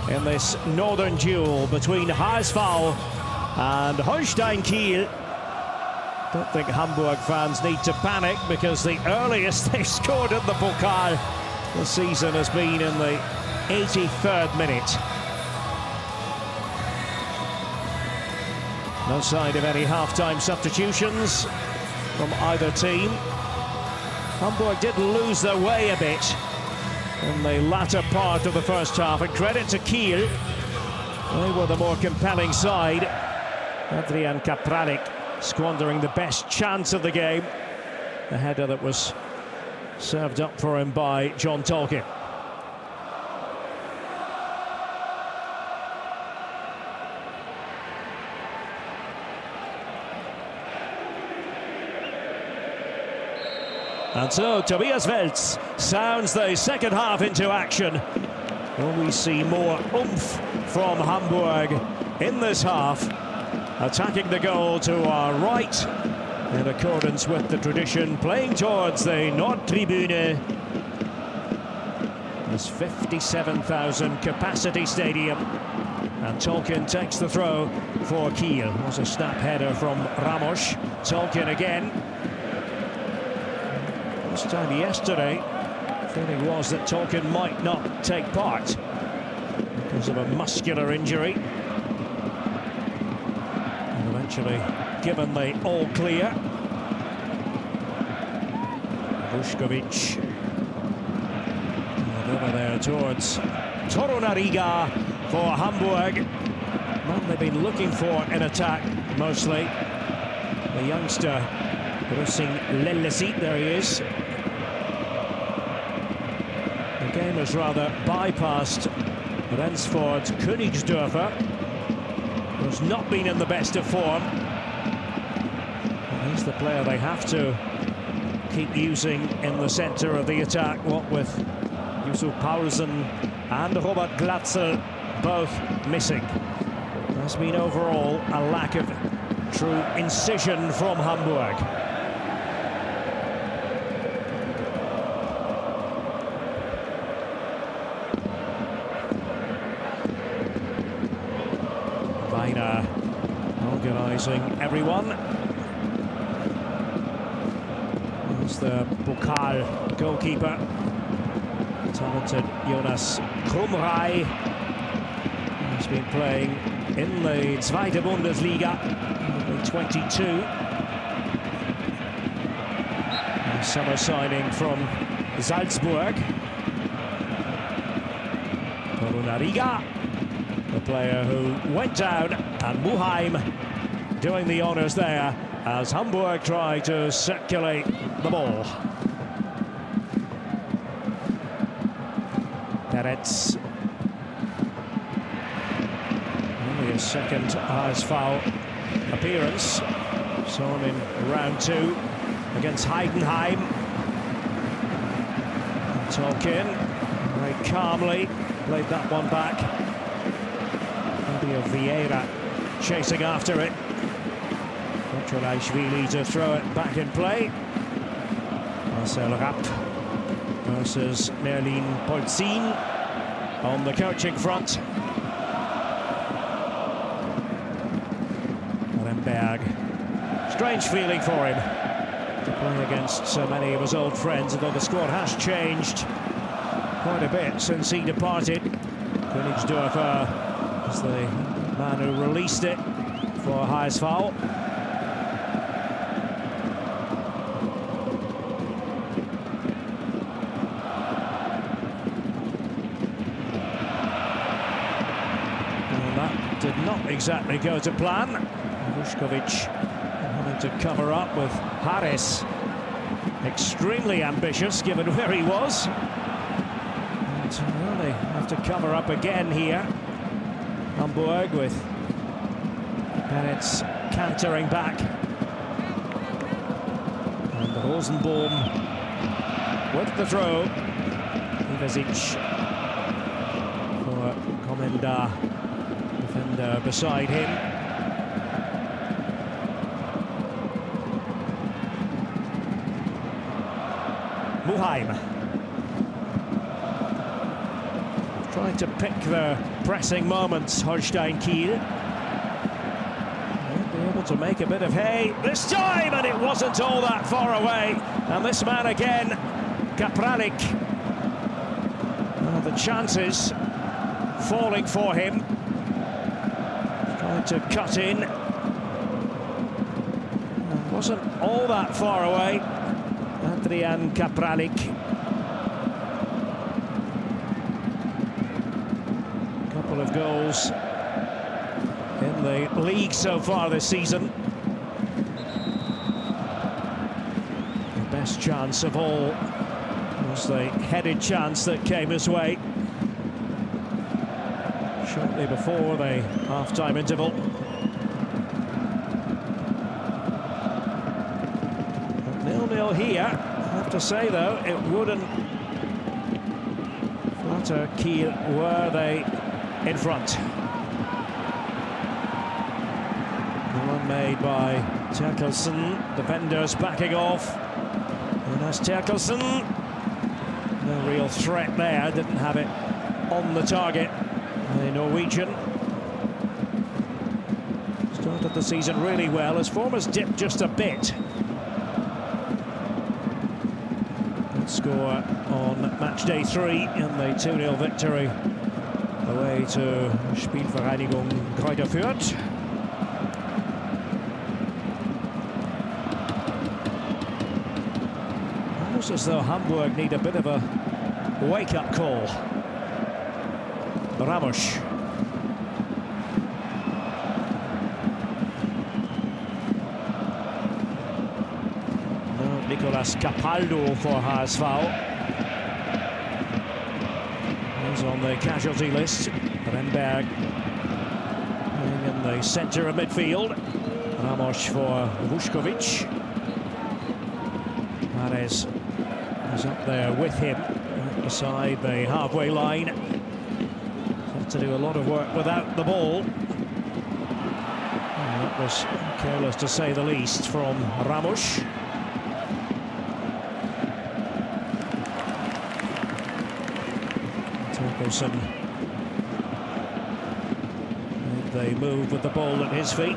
in this northern duel between HSV and Holstein Kiel. Don't think Hamburg fans need to panic, because the earliest they've scored at the Pokal this season has been in the 83rd minute. No sign of any half-time substitutions from either team. Hamburg did lose their way a bit in the latter part of the first half, and credit to Kiel. They were the more compelling side. Adrian Kapralik squandering the best chance of the game. The header that was served up for him by John Tolkien. And so Tobias Welz sounds the second half into action. Will we see more oomph from Hamburg in this half? Attacking the goal to our right, in accordance with the tradition, playing towards the Nordtribüne. This 57,000 capacity stadium. And Tolkien takes the throw for Kiel. It was a snap header from Ramos. Tolkien again. This time yesterday, the feeling was that Tolkien might not take part because of a muscular injury. And eventually given the all clear. Vuskovic. And over there towards Torunariga for Hamburg. Man they've been looking for in attack mostly. The youngster, Rusing Lellesi, there he is. The game has rather bypassed Rensford Königsdörfer, who's not been in the best of form. And he's the player they have to keep using in the centre of the attack, what with Yusuf Paulsen and Robert Glatzel both missing. There's been overall a lack of true incision from Hamburg. Weiner organising everyone. There's the Pokal goalkeeper, talented Jonas Krumrei. He's been playing in the Zweite Bundesliga, 22. A summer signing from Salzburg. Torunariga, the player who went down, and Muheim doing the honours there as Hamburg try to circulate the ball. Peretz. Only his second HSV appearance. Saw him in round 2 against Heidenheim. Tolkien very calmly played that one back. Fabio Vieira chasing after it. Kotrolashvili to throw it back in play. Marcel Rapp versus Merlin Polzin on the coaching front. Remberg. Strange feeling for him to play against so many of his old friends, although the squad has changed quite a bit since he departed. Königsdörfer is the man who released it for HSV. And that did not exactly go to plan. Vuskovic having to cover up with Harris. Extremely ambitious given where he was. And well, they have to cover up again here. Hamburg with Peretz cantering back. And Rosenbaum with the throw. Ivazic for Komenda, defender beside him. Muheim. Trying to pick their pressing moments, Holstein Kiel. Might be able to make a bit of hay this time, and it wasn't all that far away. And this man again, Kapralik. The chances falling for him. Trying to cut in. Wasn't all that far away. Adrian Kapralik. Couple of goals in the league so far this season. The best chance of all was the headed chance that came his way shortly before the half-time interval. 0-0 here. I have to say, though, it wouldn't flatter Kiel were they in front. The one made by Terkelsen. Defenders backing off. And that's Terkelsen. No real threat there. Didn't have it on the target. The Norwegian started the season really well. His form has dipped just a bit. Score on match day 3 in the 2-0 victory away to Spielvereinigung Greuther Fürth. Almost as though Hamburg need a bit of a wake-up call. Ramos. Nicolas Capaldo for HSV. He's on the casualty list. Renberg in the centre of midfield. Ramos for Vuskovic. Mares is up there with him, right beside the halfway line. Have to do a lot of work without the ball. And that was careless to say the least from Ramos. They move with the ball at his feet.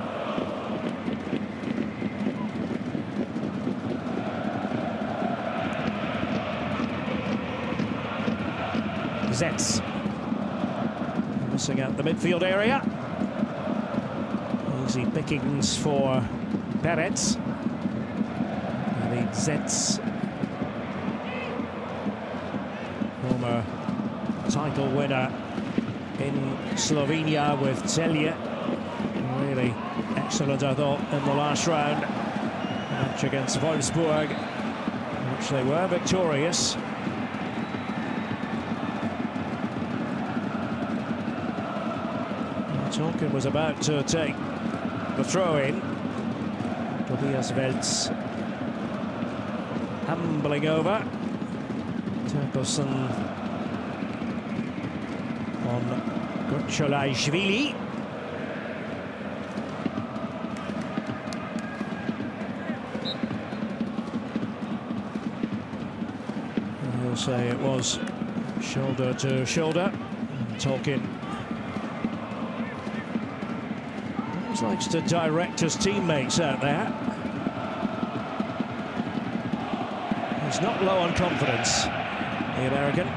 Zetz missing out the midfield area. Easy pickings for Perez. David Zetz, former title winner in Slovenia with Celje. Really excellent, I thought, in the last round. Match against Wolfsburg, in which they were victorious. Tolkien was about to take the throw-in. Tobias Welz ambling over. Terkelsen on Gotcholashvili. He'll say it was shoulder to shoulder. Tolkien always likes to direct his teammates out there. He's not low on confidence, the American.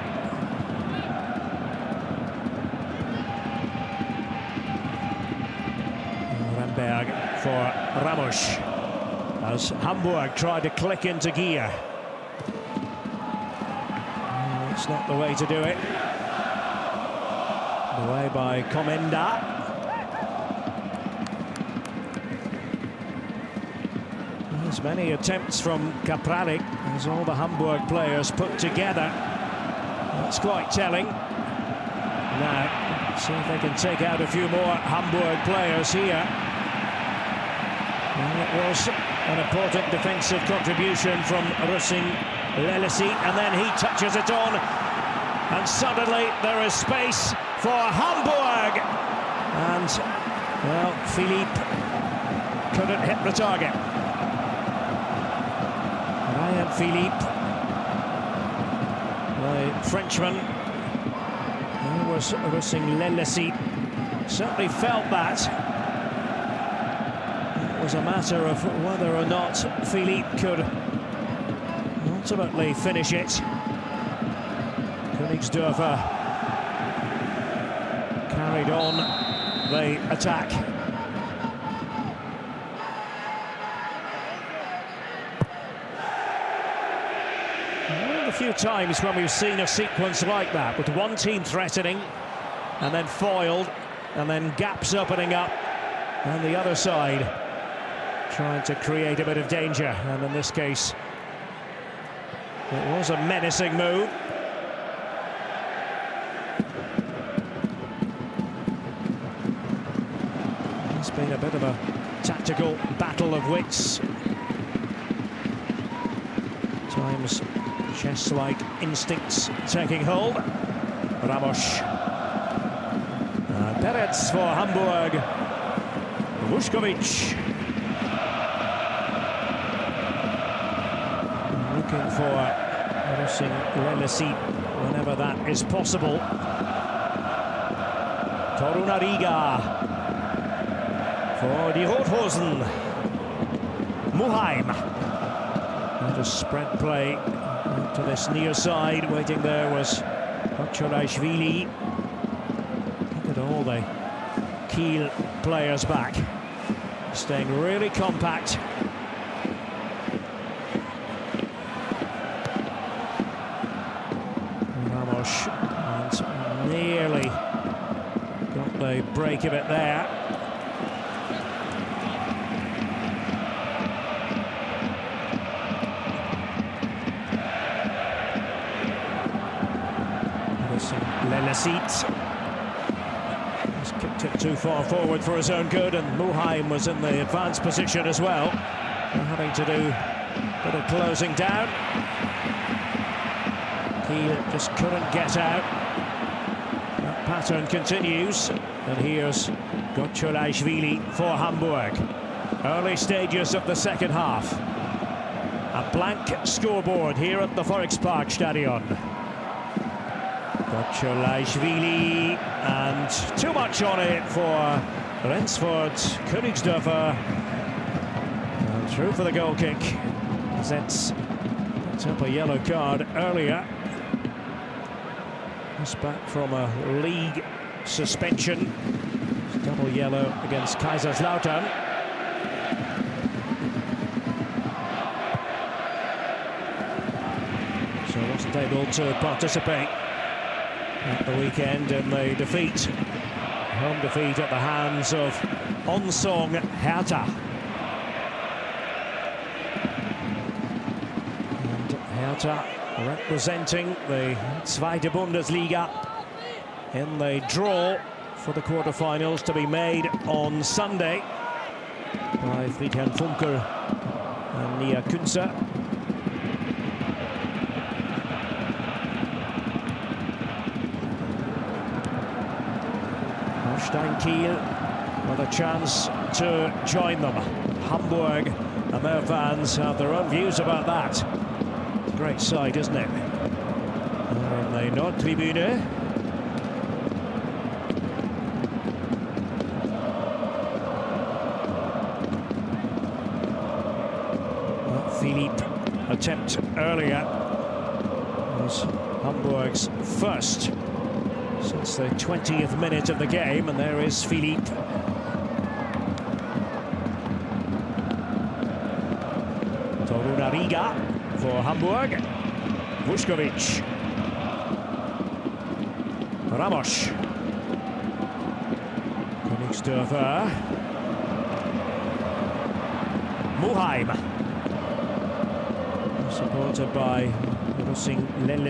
For Ramos as Hamburg tried to click into gear. It's not the way to do it. Away by Komenda. As many attempts from Kapralik as all the Hamburg players put together. That's quite telling. Now, see if they can take out a few more Hamburg players here. And it was an important defensive contribution from Rusing Lelisi, and then he touches it on, and suddenly there is space for Hamburg. And, well, Philippe couldn't hit the target. Ryan Philippe The Frenchman, who was Holstein Kiel, certainly felt that. It was a matter of whether or not Philippe could ultimately finish it. Königsdörfer carried on the attack. A few times when we've seen a sequence like that, with one team threatening and then foiled and then gaps opening up and the other side trying to create a bit of danger, and in this case it was a menacing move. It's been a bit of a tactical battle of wits. Times chess-like instincts taking hold. Ramos. Perez for Hamburg. Vuskovic. Looking for Holstein Kiel whenever that is possible. Torunariga for Die Rothosen. Muheim. And a spread play to this near side. Waiting there was Gotcholashvili. Look at all the Kiel players back, staying really compact. Ramos, and nearly got the break of it there. Lelesit has kicked it too far forward for his own good, and Muheim was in the advanced position as well, having to do a bit of closing down. Kiel just couldn't get out. That pattern continues, and here's Gotcholashvili for Hamburg. Early stages of the second half. A blank scoreboard here at the Volksparkstadion. Gotcholashvili, and too much on it for Rensford. Königsdörfer, and through for the goal kick. Zetz picked up a yellow card earlier. He's back from a league suspension. Double yellow against Kaiserslautern. So wasn't able to participate at the weekend in the defeat, home defeat at the hands of Onsong Hertha. And Hertha representing the Zweite Bundesliga in the draw for the quarter-finals to be made on Sunday by Friedhelm Funkel and Nia Künzer. Holstein Kiel with a chance to join them. Hamburg and their fans have their own views about that. Great sight, isn't it? On the Nordtribüne. Philippe attempt earlier was Hamburg's first since the 20th minute of the game, and there is Philippe. Torunariga for Hamburg. Vuskovic. Ramos. Königsdörfer. Muheim. Supported by Holstein Kiel,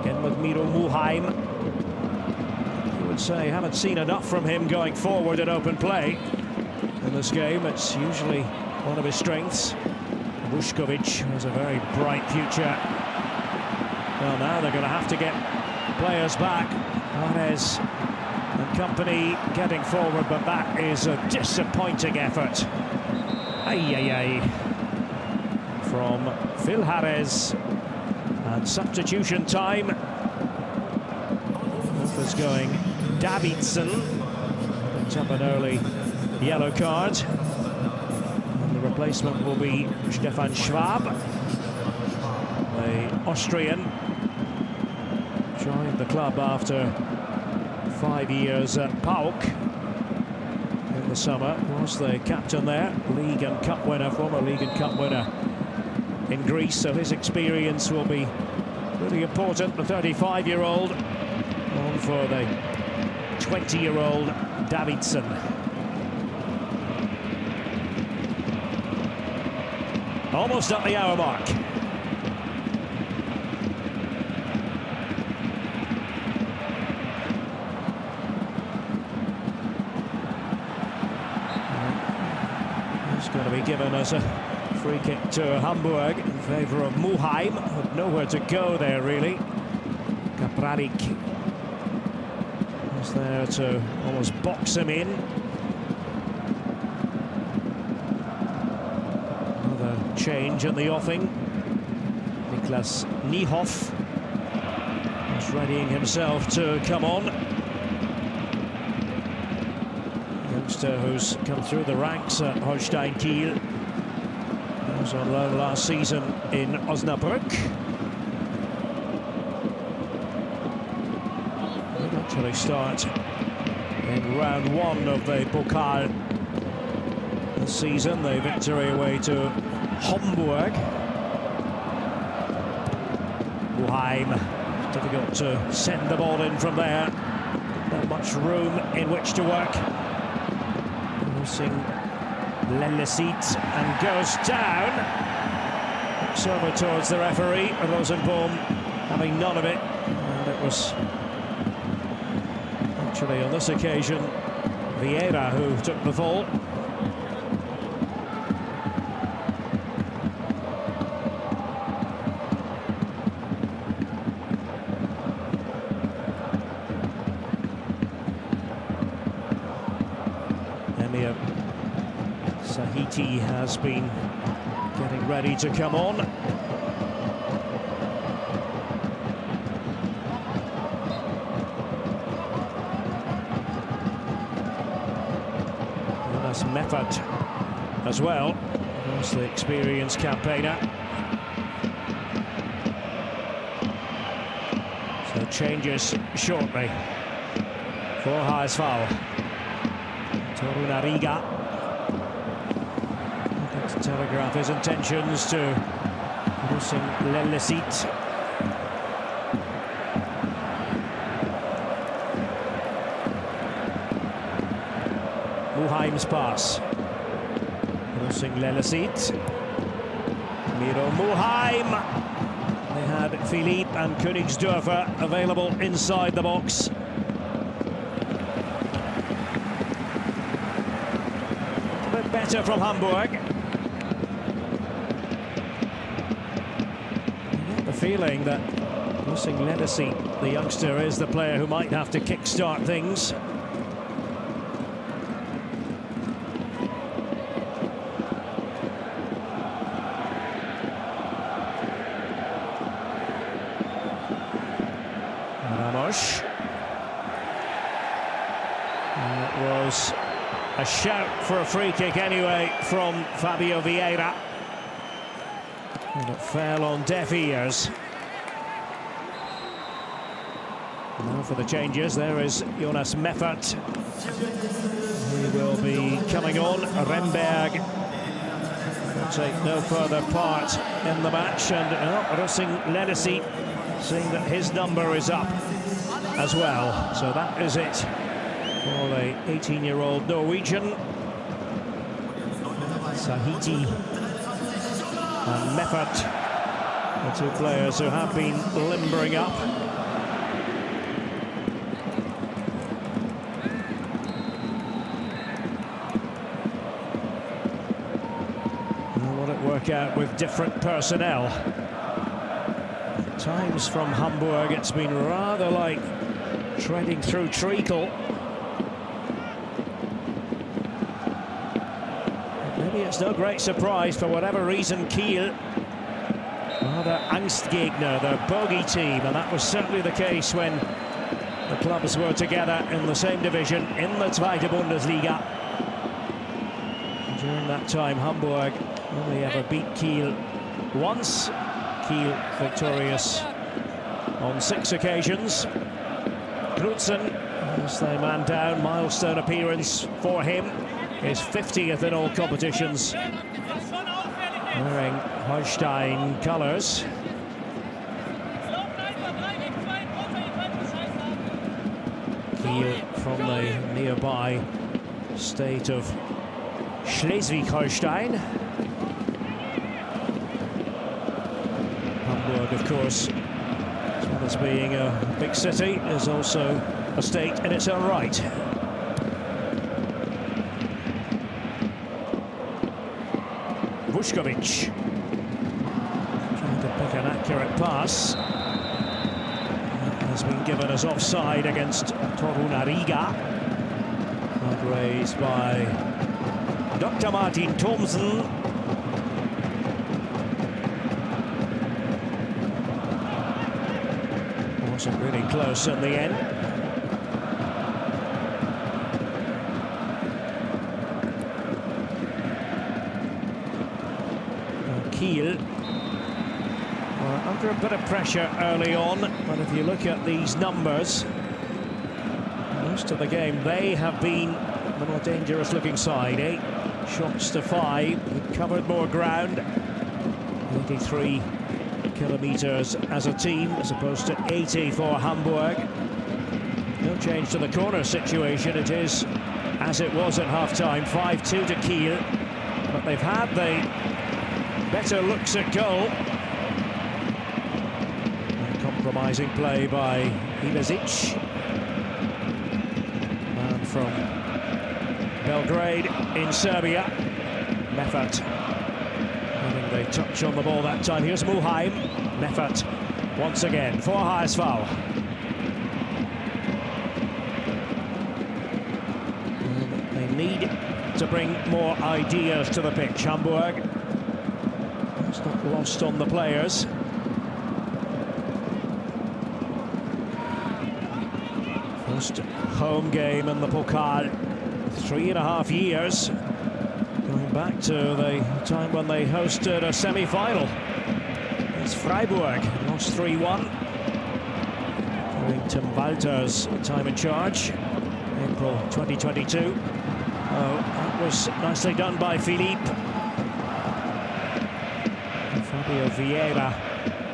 again with Miro Muheim. You would say, haven't seen enough from him going forward at open play in this game. It's usually one of his strengths. Vuskovic has a very bright future. Well, now they're going to have to get players back. Juarez and company getting forward, but that is a disappointing effort. Ay, ay, ay. From Phil Harris And substitution time. Off is going Davidson. Picked up an early yellow card. And the replacement will be Stefan Schwab, the Austrian. Joined the club after 5 years at PAOK in the summer. Was the captain there, league and cup winner, former league and cup winner in Greece, so his experience will be really important. The 35-year-old on for the 20-year-old Davidson. Almost at the hour mark. It's going to be given as a free kick to Hamburg in favour of Muheim. Had nowhere to go there, really. Kaprarik was there to almost box him in. Another change in the offing. Niklas Niehoff is readying himself to come on. Youngster who's come through the ranks at Holstein Kiel. Was on loan last season in Osnabrück. They'd actually start in round one of the Pokal this season. The victory away to Hamburg. Muheim, difficult to send the ball in from there. Not much room in which to work. Losing Lelesit and goes down. Looks over towards the referee. Rosenbaum having none of it. And it was actually on this occasion Vieira who took the fall. Emir Sahiti has been getting ready to come on. Jonas Meffert as well, who's the experienced campaigner. So changes shortly for HSV. Toruna Riga to telegraph his intentions to Rusing Lelesit. Muheim's pass. Rusing Lelesit. Miro Muheim. They had Philippe and Königsdörfer available inside the box. Better from Hamburg. I get the feeling that Rusing Lelesit, the youngster, is the player who might have to kick-start things. Ramos. And it was a shout for a free kick anyway from Fabio Vieira. And it fell on deaf ears. Now for the changes, there is Jonas Meffert. He will be coming on. Remberg will take no further part in the match. And Rusing Lelesit, seeing that his number is up as well. So that is it for the 18-year-old Norwegian. Sahiti and Meffert, the two players who have been limbering up. And will it work out with different personnel? At times from Hamburg, it's been rather like treading through treacle. Maybe it's no great surprise, for whatever reason, Kiel, rather their Angstgegner, their bogey team, and that was certainly the case when the clubs were together in the same division in the Zweite Bundesliga. During that time, Hamburg only ever beat Kiel once. Kiel victorious on 6 occasions. Krutzen is the man down. Milestone appearance for him. His 50th in all competitions. Wearing Holstein colours. Kiel from the nearby state of Schleswig-Holstein. Hamburg, of course, as well as being a big city, is also a state in its own right. Vuskovic trying to pick an accurate pass. Has been given as offside against Torunariga. Not raised by Dr. Martin Thomsen. Wasn't really close in the end. Kiel under a bit of pressure early on, but if you look at these numbers, most of the game they have been the more dangerous looking side. 8 shots to 5, they've covered more ground, 83 kilometres as a team as opposed to 80 for Hamburg. No change to the corner situation, it is as it was at half-time, 5-2 to Kiel, but they've had the better looks at goal. Compromising play by Ivazic. Man from Belgrade in Serbia. Meffert having the touch on the ball that time. Here's Muheim. Meffert once again for HSV. They need to bring more ideas to the pitch, Hamburg. It's not lost on the players. First home game in the Pokal, 3.5 years. Going back to the time when they hosted a semi-final. It's Freiburg, lost 3-1. During Tim Walter's time in charge, April 2022. Oh, that was nicely done by Philippe. Fabio Vieira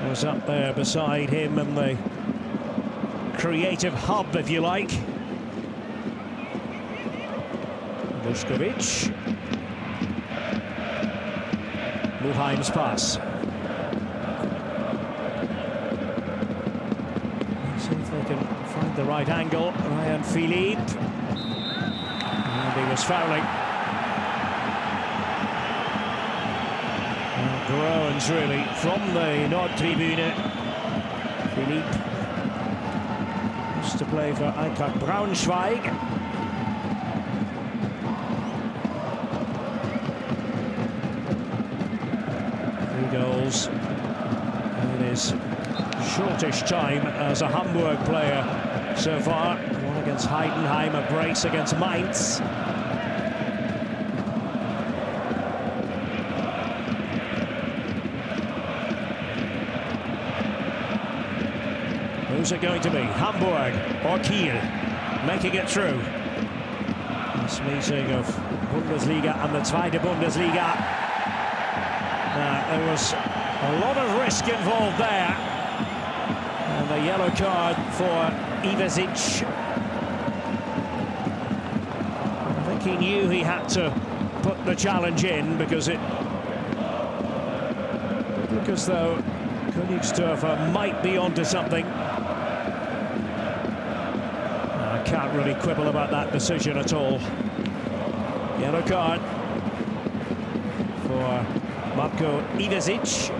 was up there beside him in the creative hub, if you like. Vuskovic. Muheim's pass. Let's see if they can find the right angle. Ryan Philippe. And he was fouling. Groans really from the Nordtribüne. Philippe used to play for Eintracht Braunschweig. 3 goals in his shortish time as a Hamburg player so far. One against Heidenheim, a brace against Mainz. Who's it going to be? Hamburg or Kiel making it through? This meeting of Bundesliga and the Zweite Bundesliga. There was a lot of risk involved there. And the yellow card for Ivazic. I think he knew he had to put the challenge in because it looked as though Königsdörfer might be onto something. Can't really quibble about that decision at all. Yellow card for Marko Ivazic.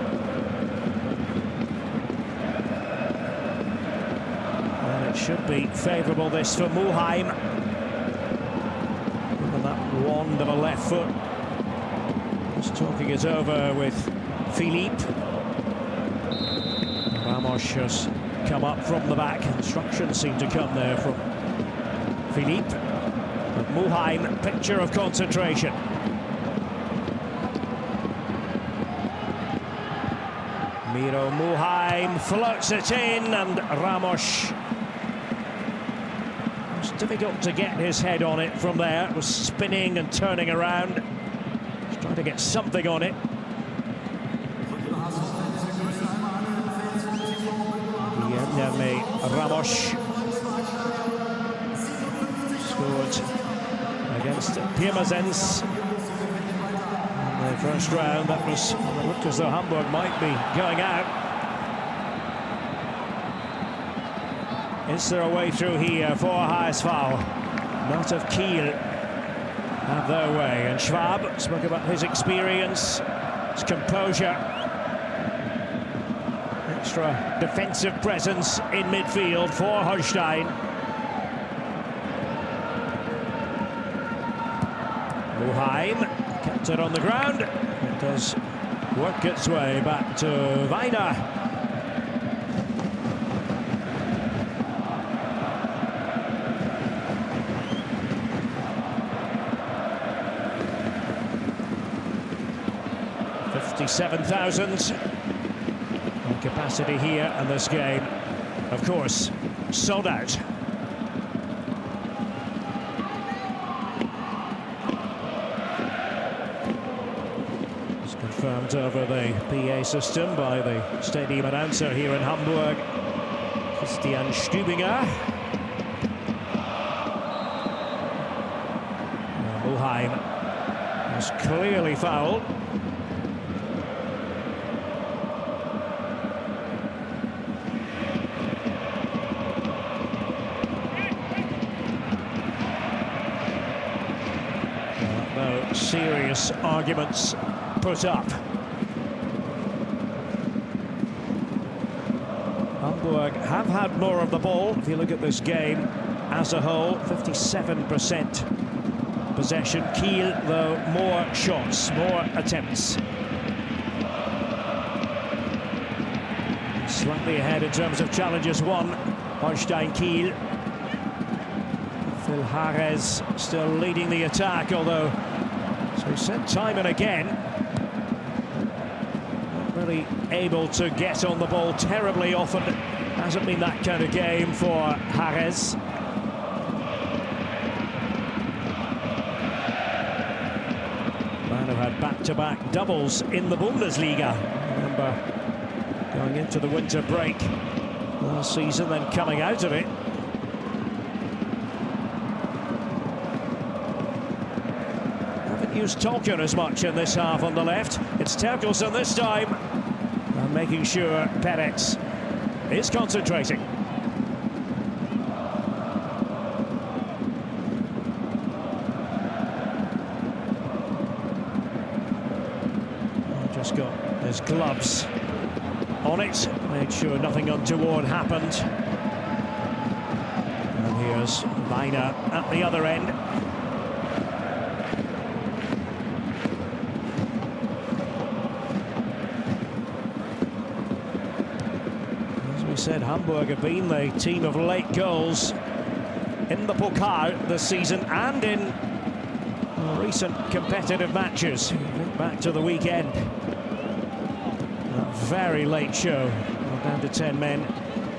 And it should be favourable, this, for Muheim. Given that wand of a left foot. Just talking it over with Philippe. Ramos has come up from the back. Instructions seem to come there from Philippe. But Muheim, picture of concentration. Miro Muheim floats it in, and Ramos. It's difficult to get his head on it from there. It was spinning and turning around. He's trying to get something on it. Ramos scored against Pirmasens in the first round. That was, it looked as though Hamburg might be going out. Is there a way through here for Heisfall? Not if Kiel have their way. And Schwab spoke about his experience, his composure. Extra defensive presence in midfield for Holstein. Muheim kept it on the ground. It does work its way back to Weiner. $57,000 capacity here, and this game, of course, sold out. It's confirmed over the PA system by the stadium announcer here in Hamburg, Christian Stübinger. Muheim was clearly fouled. Serious arguments put up. Hamburg have had more of the ball. If you look at this game as a whole, 57% possession. Kiel, though, more shots, more attempts. Slightly ahead in terms of challenges won. Holstein Kiel. Phil Harez still leading the attack, although, as we've said time and again, not really able to get on the ball terribly often. Hasn't been that kind of game for Harez. Man who had back-to-back doubles in the Bundesliga. Remember going into the winter break last season, then coming out of it. Used Tolkien as much in this half on the left. It's Terkelson this time, and making sure Peretz is concentrating. Just got his gloves on it, made sure nothing untoward happened. And here's Weiner at the other end. Said Hamburg have been the team of late goals in the Pokal this season and in recent competitive matches. Think back to the weekend, that very late show, down to 10 men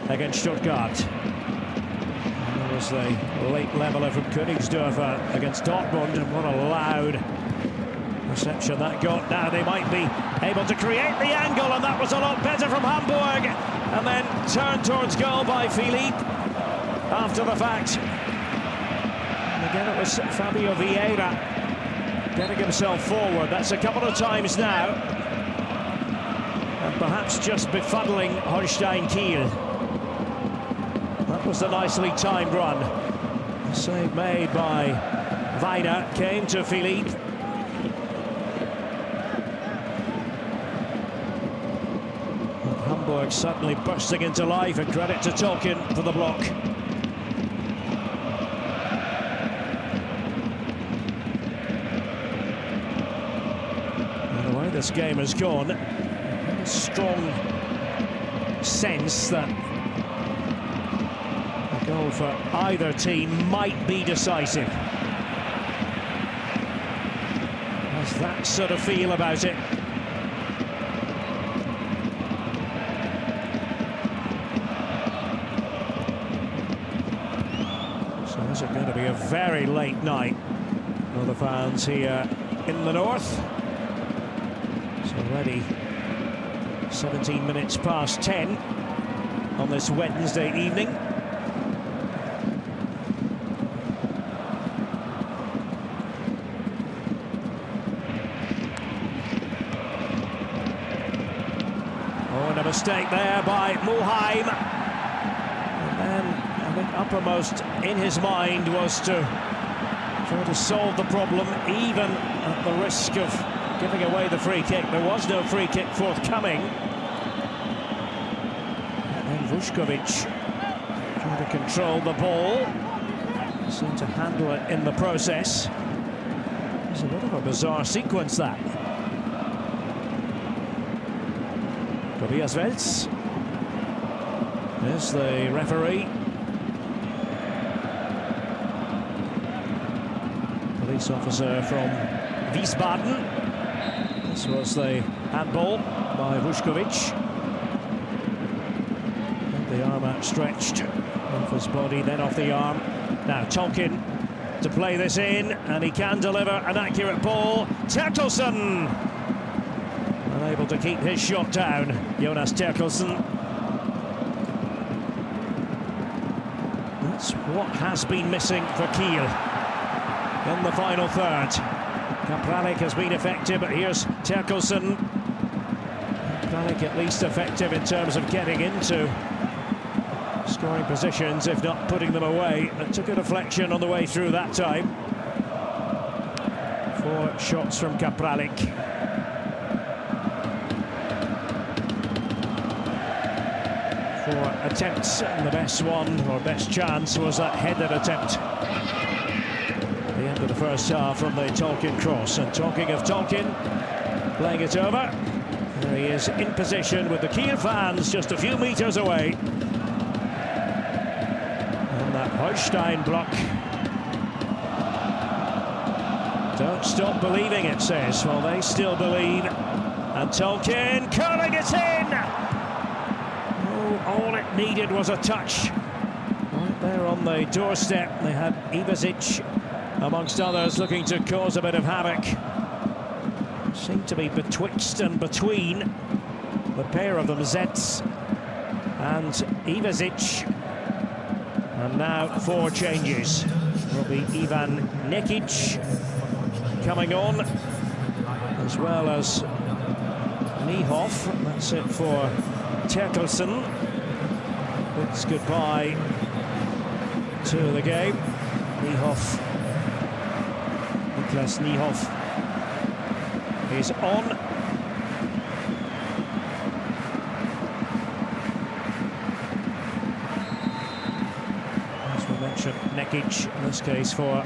against Stuttgart. And there was the late leveller from Königsdörfer against Dortmund, and what a loud reception that got. Now they might be able to create the angle, and that was a lot better from Hamburg. And then turned towards goal by Philippe after the fact. And again, it was Fabio Vieira getting himself forward. That's a couple of times now. And perhaps just befuddling Holstein Kiel. That was a nicely timed run. The save made by Weiner came to Philippe. Hamburg suddenly bursting into life, and credit to Tolkien for the block. And the way this game has gone, strong sense that a goal for either team might be decisive. Has that sort of feel about it. So is it going to be a very late night for the fans here in the north? It's already 17 minutes past 10 on this Wednesday evening. Oh, and a mistake there by Mulheim. And then I think uppermost in his mind was to try to solve the problem, even at the risk of giving away the free kick. There was no free kick forthcoming. And then Vuskovic trying to control the ball. Seemed to handle it in the process. It's a bit of a bizarre sequence, that. Tobias Welz. There's the referee. Police officer from Wiesbaden. This was the handball by Vuskovic. The arm outstretched off his body, then off the arm. Now Tolkien to play this in, and he can deliver an accurate ball. Terkelsen unable to keep his shot down. Jonas Terkelsen. That's what has been missing for Kiel in the final third. Kapralik has been effective, but here's Terkelsen. Kapralik at least effective in terms of getting into scoring positions, if not putting them away. It took a deflection on the way through that time. 4 shots from Kapralik. 4 attempts, and the best one, or best chance, was that headed attempt at the end of the first half from the Tolkien cross. And talking of Tolkien, playing it over, there he is in position with the Kiel fans just a few metres away. And that Holstein block. Don't stop believing, it says. Well, they still believe. And Tolkien curling it in! Oh, all it needed was a touch. Right there on the doorstep, they had Ivazic, amongst others, looking to cause a bit of havoc. Seemed to be betwixt and between the pair of them, Zetz and Ivazic. And now 4 changes. Will be Ivan Nekic coming on, as well as Niehoff. That's it for Terkelsen. It's goodbye to the game. Niehoff, Niklas Niehoff is on. As we mentioned, Nekic in this case for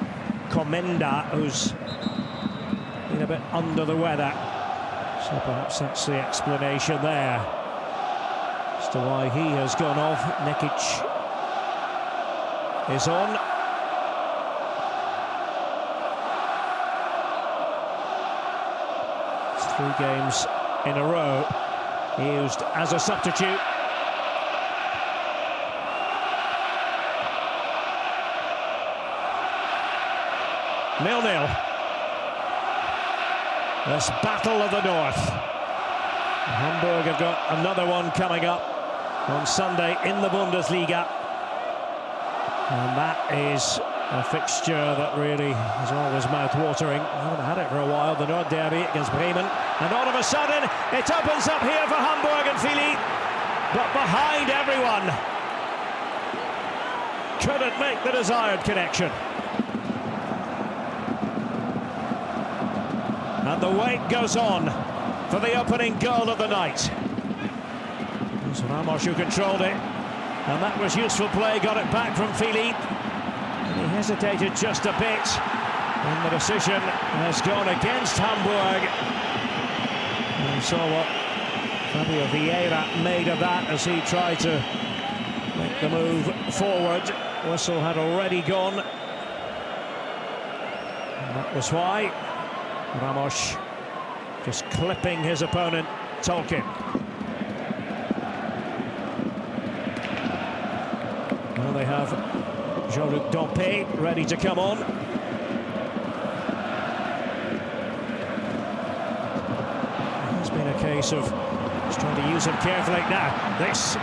Komenda, who's been a bit under the weather. So perhaps that's the explanation there as to why he has gone off. Nekic is on. It's 3 games in a row used as a substitute. Nil-nil. This battle of the north. Hamburg have got another one coming up on Sunday in the Bundesliga. And that is a fixture that really is always mouth-watering. I haven't had it for a while, the Nord Derby against Bremen. And all of a sudden, it opens up here for Hamburg and Philippe. But behind everyone, couldn't make the desired connection. And the wait goes on for the opening goal of the night. It was Ramos who controlled it, and that was useful play, got it back from Philippe. And he hesitated just a bit, and the decision has gone against Hamburg. And we saw what Fabio Vieira made of that as he tried to make the move forward. Whistle had already gone. And that was why Ramos just clipping his opponent, Tolkien. Well, they have Jean-Luc Dompe ready to come on. It's been a case of just trying to use him carefully. Now, this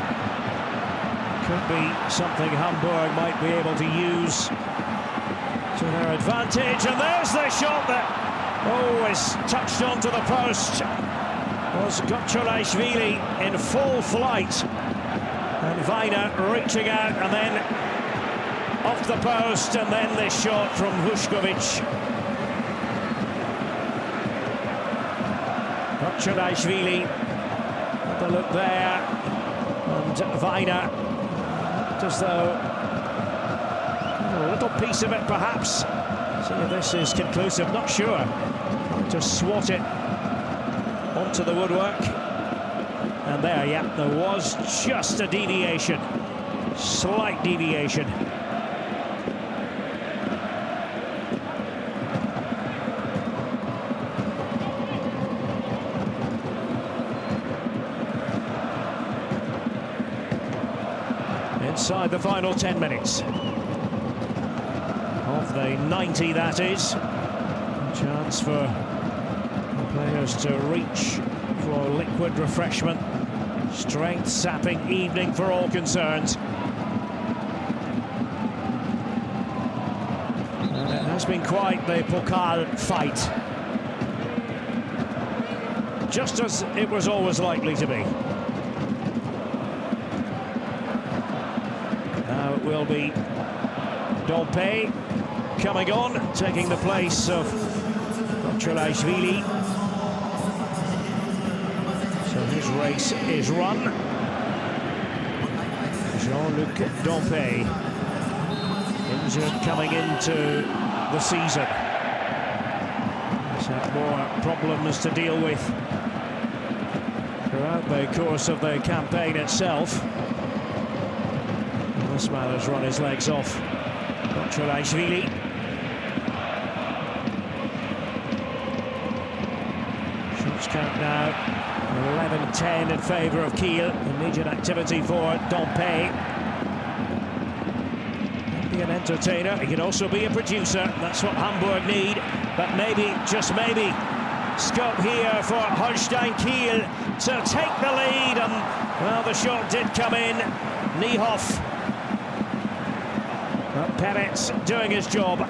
could be something Hamburg might be able to use to their advantage. And there's the shot that always touched onto the post. Was Gotcharashvili in full flight. And Weiner reaching out and then off the post, and then this shot from Vuskovic. Gotcharashvili, have a look there, and Weiner, as though a little piece of it perhaps. See if this is conclusive, not sure. To swat it onto the woodwork. And there, yeah, there was just a deviation, slight deviation. Inside the final 10 minutes. Of the 90, that is. A chance for the players to reach for liquid refreshment. Strength-sapping evening for all concerned. And it has been quite the Pokal fight. Just as it was always likely to be. Now it will be Dompe coming on, taking the place of Gotcharashvili. So his race is run. Jean-Luc Dompe, injured coming into the season. He's had more problems to deal with throughout the course of the campaign itself. And this man has run his legs off. Gotcharashvili. Shots count now. 11-10 in favour of Kiel. Immediate activity for Dompe. Be an entertainer. He can also be a producer. That's what Hamburg need. But maybe, just maybe, scope here for Holstein Kiel to take the lead. And well, the shot did come in. Niehoff. Well, Peretz doing his job.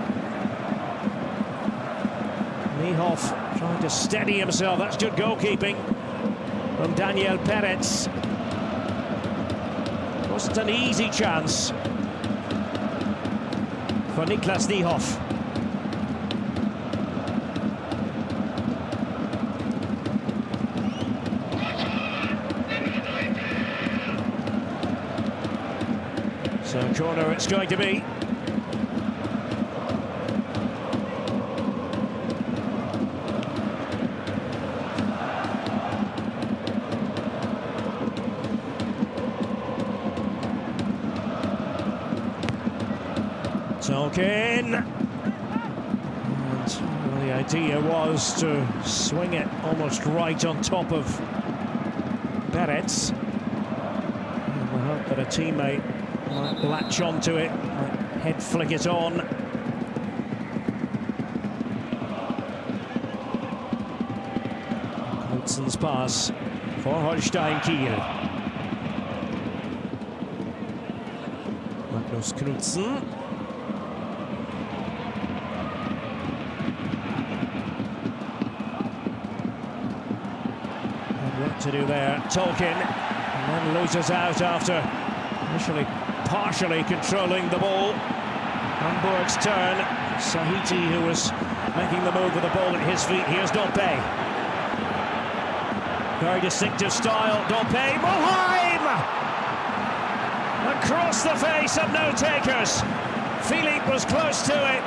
Niehoff trying to steady himself. That's good goalkeeping from Daniel Peretz. Wasn't an easy chance for Niklas Niehoff. So corner it's going to be. Tolkien, and well, the idea was to swing it almost right on top of Peretz. And we hope that a teammate might latch onto it, might head flick it on. Knudsen's pass for Holstein Kiel. Magnus Knudsen. To do there, Tolkien, and then loses out after initially partially controlling the ball. Hamburg's turn. Sahiti, who was making the move with the ball at his feet. Here's Dompe. Very distinctive style. Dompe, Mulheim! Across the face of no takers. Philippe was close to it.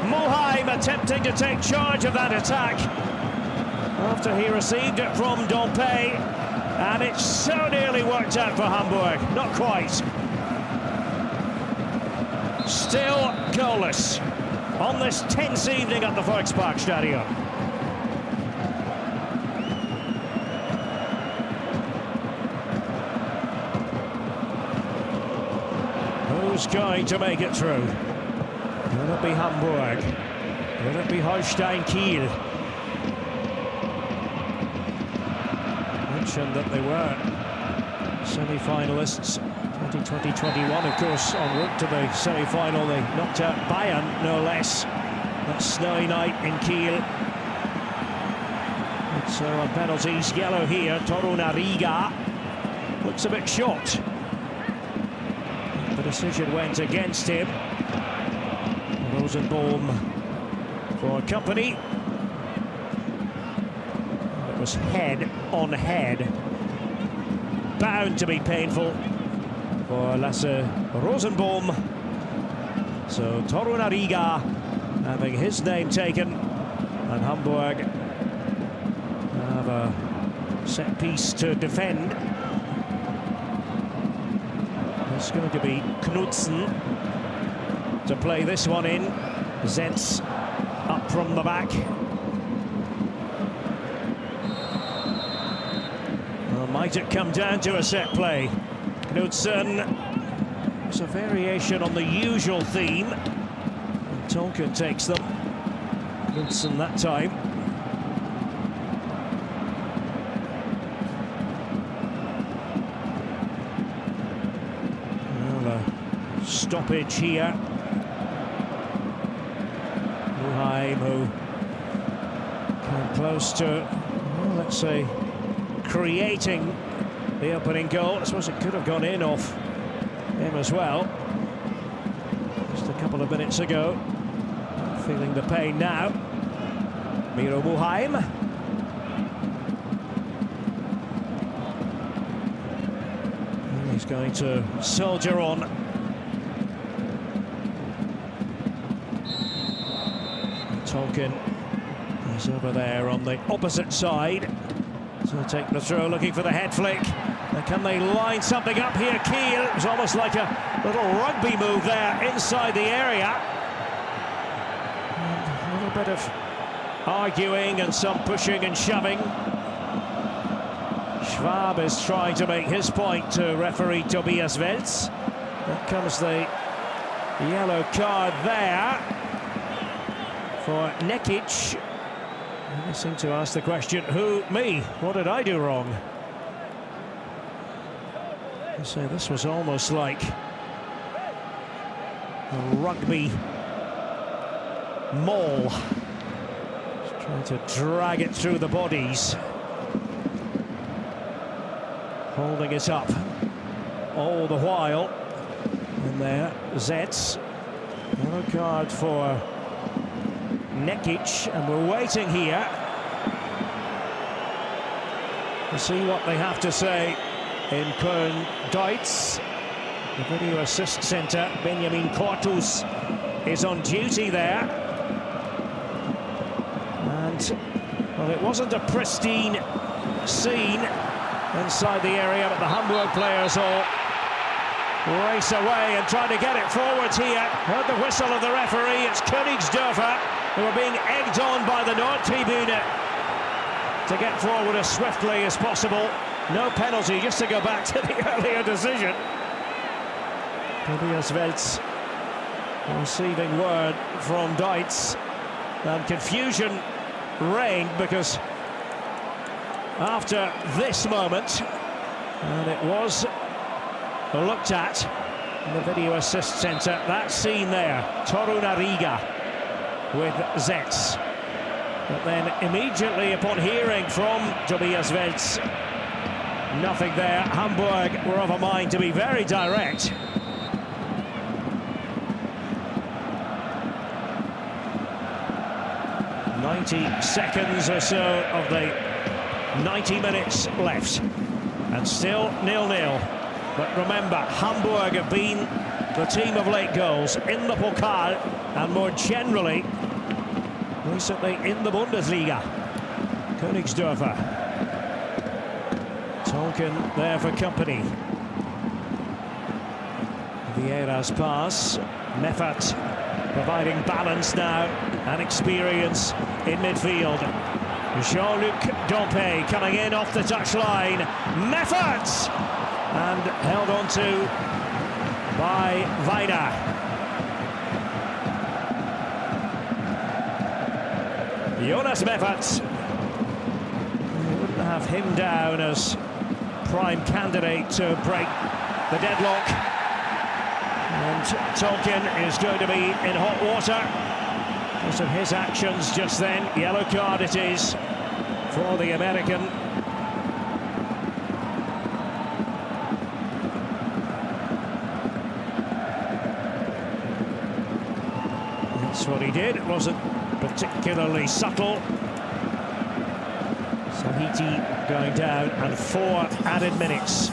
Mulheim attempting to take charge of that attack. after he received it from Dompe, and it so nearly worked out for Hamburg. Not quite. Still goalless on this tense evening at the Volksparkstadion. Who's going to make it through? Will it be Hamburg? Will it be Holstein Kiel? Mentioned that they were semi-finalists 2020-21, of course, en route to the semi-final. They knocked out Bayern, no less. That snowy night in Kiel. So on penalties, yellow here. Torunariga looks a bit shocked. The decision went against him. Rosenbaum for company. It was head on head. Bound to be painful for Lasse Rosenbaum. So Torunariga having his name taken, and Hamburg have a set piece to defend. It's going to be Knudsen to play this one in. Zetz up from the back. Well, might it come down to a set play? Knudsen. It's a variation on the usual theme. And Tolkien takes them. Knudsen that time. Well, a stoppage here. Muheim, who came close to, well, let's say, creating the opening goal. I suppose it could have gone in off him as well. Just a couple of minutes ago. Feeling the pain now. Miro Muheim. And he's going to soldier on. And Tolkien is over there on the opposite side. So take the throw, looking for the head flick. And can they line something up here? Kiel. It was almost like a little rugby move there inside the area. And a little bit of arguing and some pushing and shoving. Schwab is trying to make his point to referee Tobias Welz. There comes the yellow card there for Nekic. I seem to ask the question, who? Me? What did I do wrong? I say this was almost like a rugby maul. Just trying to drag it through the bodies. Holding it up all the while. And there, Zetz. Yellow card for Nekic, and we're waiting here to see what they have to say in Köln-Deutz. The video assist centre, Benjamin Cortus, is on duty there. And, well, it wasn't a pristine scene inside the area, but the Hamburg players all race away and try to get it forwards here. Heard the whistle of the referee. It's Königsdörfer who are being egged on by the Nordtribune to get forward as swiftly as possible. No penalty, just to go back to the earlier decision. Tobias Welz receiving word from Deutz, and confusion reigned because after this moment, and it was looked at in the video assist centre, that scene there, Torunariga with Zetz. But then immediately upon hearing from Tobias Welz, nothing there. Hamburg were of a mind to be very direct. "90 seconds or so of the 90 minutes left, and still 0-0. But remember, Hamburg have been the team of late goals in the Pokal, and more generally recently in the Bundesliga. Königsdörfer. Tolkien there for company. Vieira's pass. Meffert providing balance now and experience in midfield. Jean-Luc Dompe coming in off the touchline. Meffert! And held on to by Weiner. Jonas Meffert. You wouldn't have him down as prime candidate to break the deadlock. And Tolkien is going to be in hot water because of his actions just then. Yellow card it is for the American. That's what he did. It wasn't particularly subtle. Sahiti going down and 4 added minutes.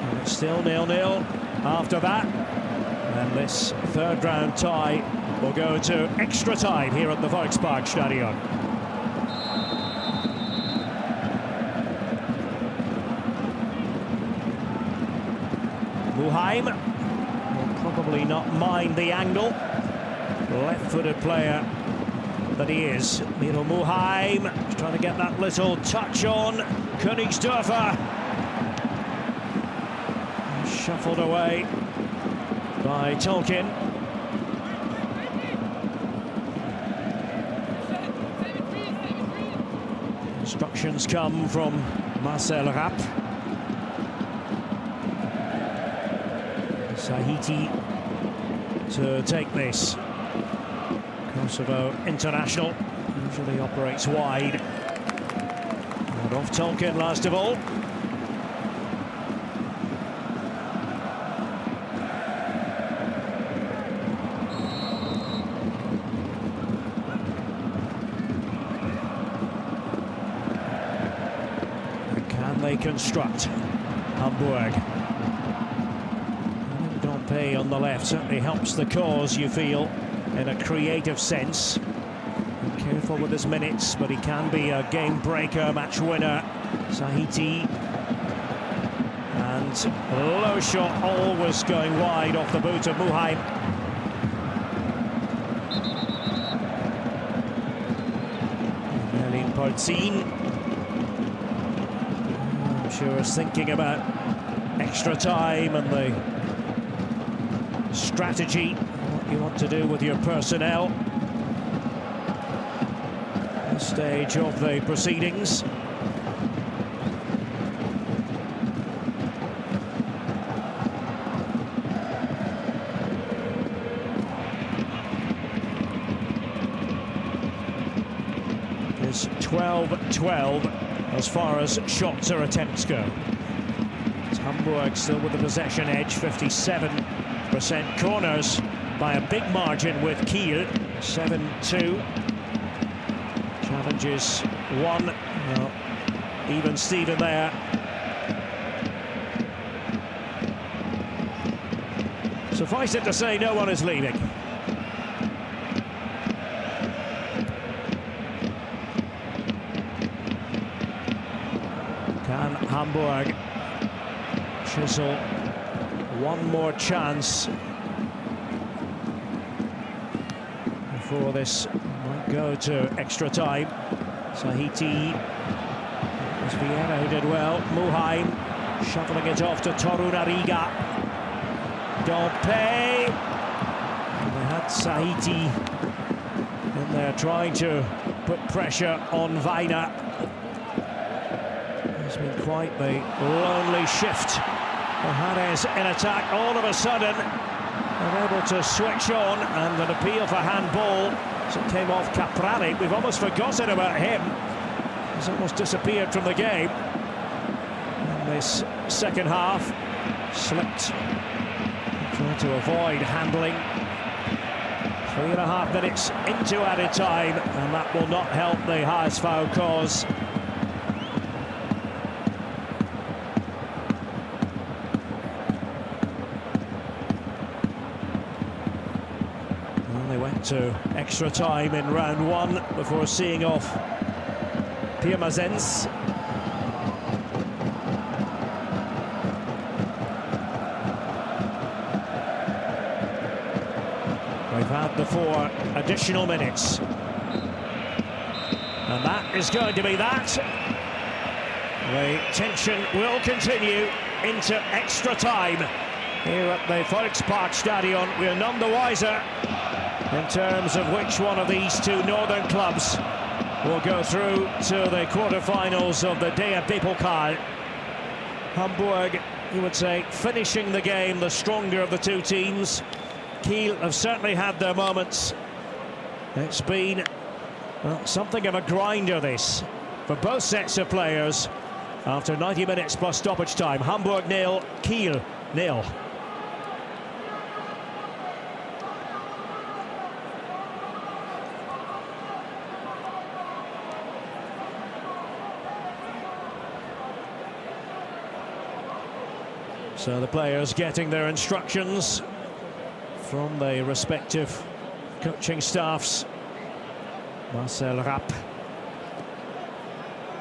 And it's still 0-0 after that. And this third round tie will go to extra time here at the Volksparkstadion. Muheim will probably not mind the angle. Left-footed player that he is. Miro Muheim trying to get that little touch on. Königsdörfer shuffled away by Tolkien. Instructions come from Marcel Rapp. Sahiti to take this. Kosovo international usually operates wide. And off Tolkien last of all. Can they construct Hamburg? Dompe on the left certainly helps the cause, you feel, in a creative sense. Be careful with his minutes, but he can be a game breaker, match winner. Sahiti. And low shot, always going wide off the boot of Muheim. Merlin Porzin. I'm sure is thinking about extra time and the strategy, what you want to do with your personnel. This stage of the proceedings. It's 12-12 as far as shots or attempts go. It's Hamburg still with the possession edge, 57% corners by a big margin with Kiel, 7-2. Challenges 1, well, even Steven there. Suffice it to say, no one is leaving. Can Hamburg chisel one more chance before this might go to extra time? Sahiti, it was Vieira who did well. Muheim shuffling it off to Torun Ariga. Dompe. They had Sahiti in there trying to put pressure on Weiner. It's been quite the lonely shift for Hares in attack. All of a sudden, they're able to switch on, and an appeal for handball as it came off Caprari. We've almost forgotten about him. He's almost disappeared from the game. And this second half slipped. Trying to avoid handling. 3.5 minutes into added time, and that will not help the HSV cause. Well, they went To extra time in round one before seeing off Pirmasens. We've had the 4 additional minutes. And that is going to be that. The tension will continue into extra time. Here at the Volkspark Stadion, we're none the wiser in terms of which one of these 2 northern clubs will go through to the quarter-finals of the DFB-Pokal. Hamburg, you would say, finishing the game the stronger of the 2 teams. Kiel have certainly had their moments. It's been something of a grinder, this, for both sets of players. After 90 minutes plus stoppage time, Hamburg 0, Kiel 0. So the players getting their instructions from the respective coaching staffs. Marcel Rapp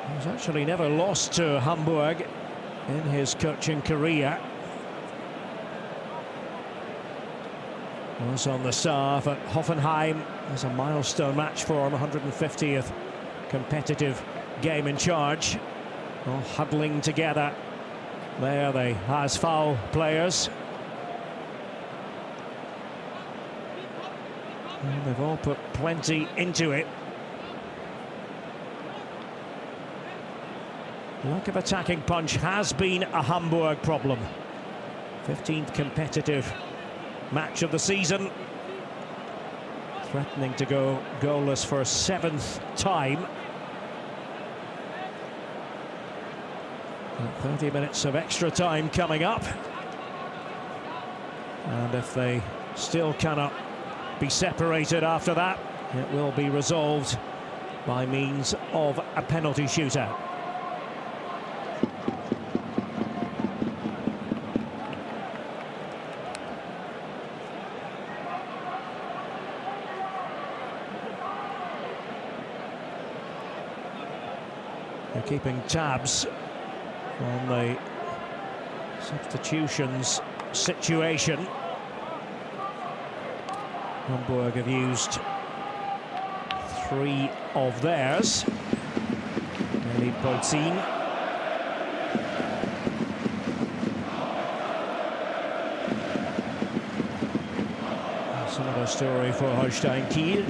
has actually never lost to Hamburg in his coaching career. Was on the staff at Hoffenheim as a milestone match for him, 150th competitive game in charge. All huddling together. There, the HSV players. And they've all put plenty into it. Lack of attacking punch has been a Hamburg problem. 15th competitive match of the season. Threatening to go goalless for a 7th time. 30 minutes of extra time coming up. And if they still cannot be separated after that, it will be resolved by means of a penalty shootout. They're keeping tabs on the substitutions situation. Hamburg have used 3 of theirs. Eli Polzin. Similar story for Holstein Kiel.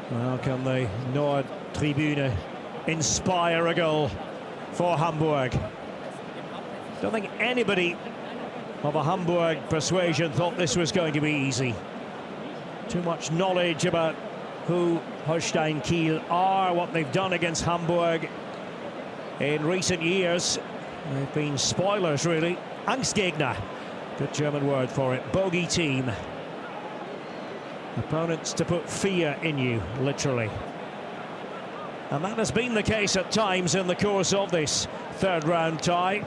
Well, can the Nord Tribune inspire a goal for Hamburg? Don't think anybody of a Hamburg persuasion thought this was going to be easy. Too much knowledge about who Holstein Kiel are, what they've done against Hamburg in recent years. They've been spoilers, really. Angstgegner, good German word for it. Bogey team. Opponents to put fear in you, literally. And that has been the case at times in the course of this 3rd round tie.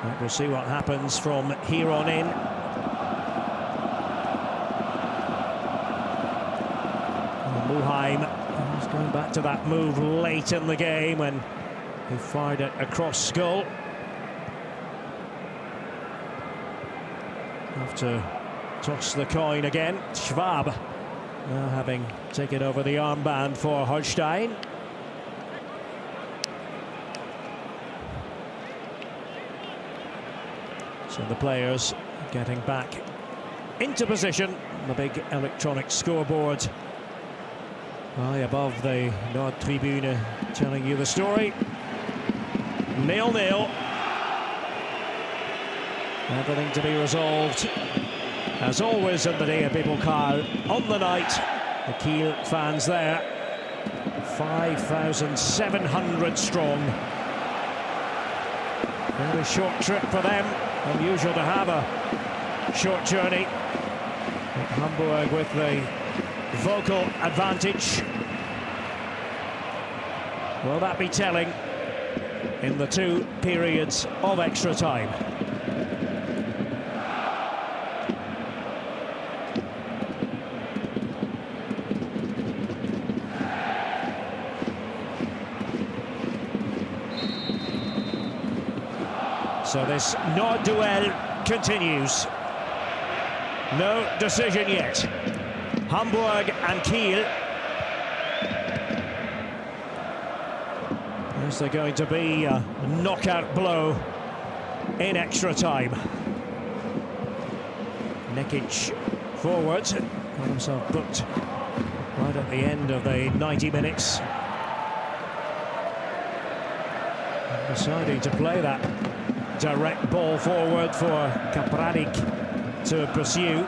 And we'll see what happens from here on in. Muheim is going back to that move late in the game when he fired it across Skull. Have to toss the coin again. Schwab now having taken over the armband for Holstein. So the players getting back into position. The big electronic scoreboard high above the Nord Tribune telling you the story. 0-0. Everything to be resolved, as always, in the DFB-Pokal. On the night, the Kiel fans there, 5,700 strong. Very short trip for them. Unusual to have a short journey Hamburg with the vocal advantage. Will that be telling in the 2 periods of extra time? So this no-duel continues. No decision yet. Hamburg and Kiel. Is there going to be a knockout blow in extra time? Nekic forward. Got himself booked right at the end of the 90 minutes. Deciding to play that direct ball forward for Kapranik to pursue.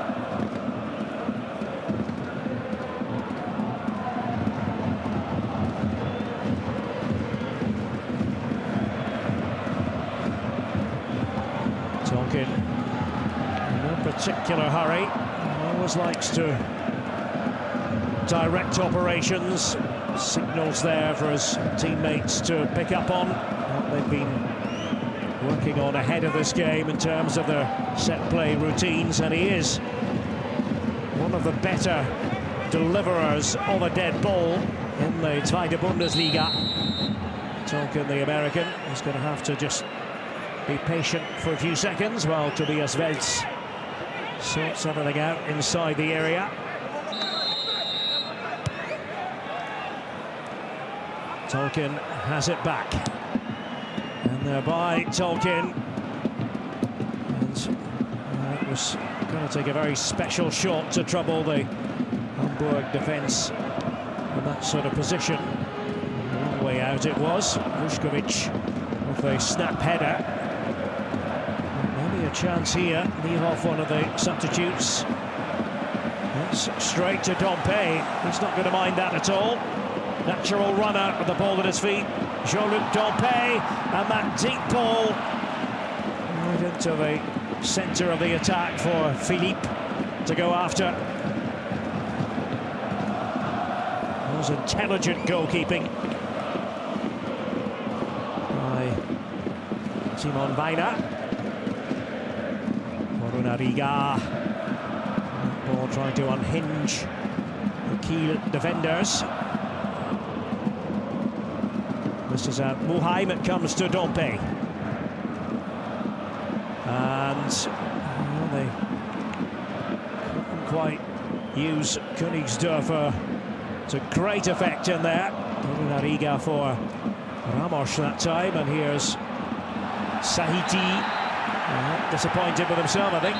Tolkien in no particular hurry, always likes to direct operations. Signals there for his teammates to pick up on what they've been working on ahead of this game in terms of their set play routines, and he is one of the better deliverers of a dead ball in the Zweite Bundesliga. Tolkien, the American, is going to have to just be patient for a few seconds while Tobias Welz sorts everything out inside the area. Tolkien has it back. And thereby Tolkien. And it was going to take a very special shot to trouble the Hamburg defence in that sort of position. A long way out it was. Vuskovic with a snap header. Maybe a chance here. Niehoff, one of the substitutes. That's straight to Dompe. He's not going to mind that at all. Natural runner with the ball at his feet. Jean-Luc Dompe, and that deep ball right into the centre of the attack for Philippe to go after. That was intelligent goalkeeping by Simon Weiner. Morunariga. Ball trying to unhinge the Kiel defenders. This is out Muheim, it comes to Dompe. And they couldn't quite use Königsdörfer to great effect in there. Morunariga for Ramos that time, and here's Sahiti. Disappointed with himself, I think.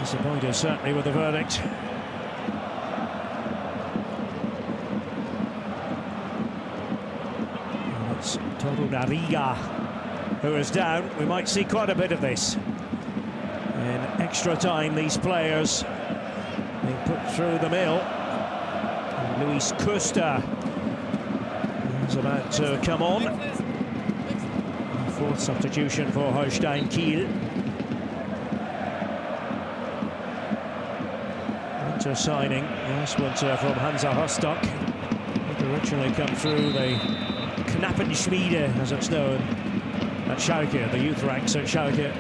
Disappointed certainly with the verdict. It's Morunariga who is down. We might see quite a bit of this. In extra time, these players being put through the mill. And Luis Kuster is about to come on. Fourth substitution for Holstein Kiel. Winter signing, last winter from Hansa Rostock. It originally come through the Knappenschmiede, as it's known, at Schalke, the youth ranks at Schalke.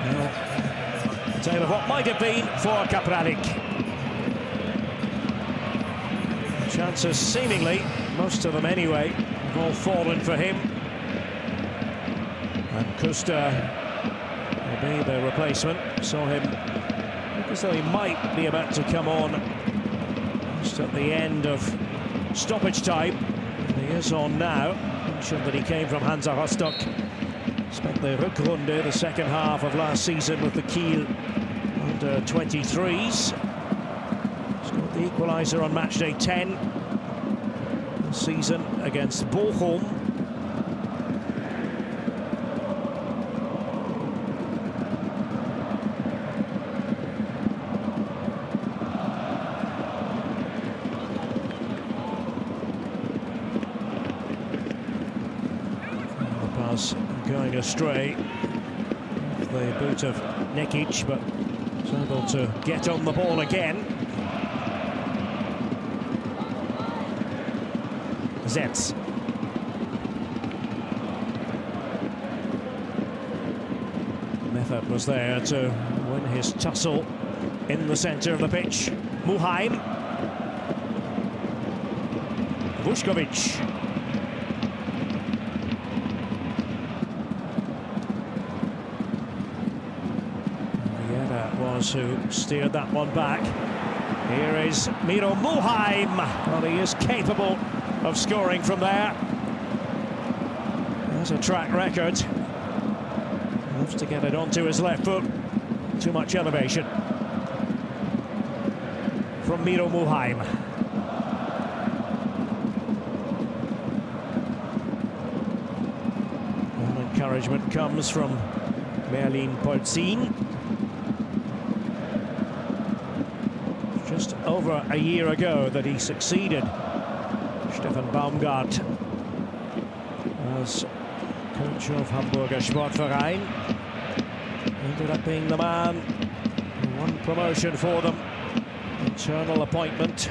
Now, a tale of what might have been for Kapranik. Chances seemingly, most of them anyway, have all fallen for him. And Kuster will be the replacement. Saw him look as though he might be about to come on just at the end of stoppage time. And he is on now. Mentioned that he came from Hansa Rostock. Spent the Rückrunde, the second half of last season, with the Kiel under 23s. Scored the equaliser on match day 10 this season against Bochum. going astray. The boot of Nekic, but was able to get on the ball again. Zetz. Meffert was there to win his tussle in the centre of the pitch. Muheim. Vuskovic. Vieira was who steered that one back. Here is Miro Muheim. Well, he is capable of scoring from there. There's a track record. Loves to get it onto his left foot. Too much elevation. From Miro Muheim. And encouragement comes from Merlin Polzin. Just over a year ago that he succeeded Stefan Baumgart as coach of Hamburger Sportverein. Ended up being the man who won promotion for them. Internal appointment.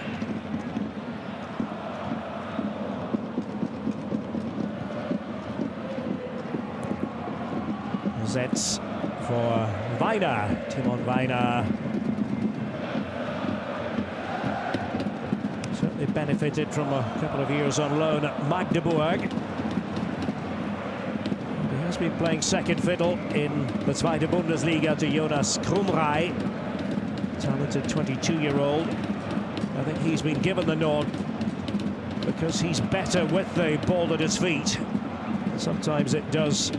Zetz for Weiner. Timon Weiner certainly benefited from a couple of years on loan at Magdeburg. He has been playing second fiddle in the Zweite Bundesliga to Jonas Krumrei, talented 22-year-old. I think he's been given the nod because he's better with the ball at his feet. Sometimes it does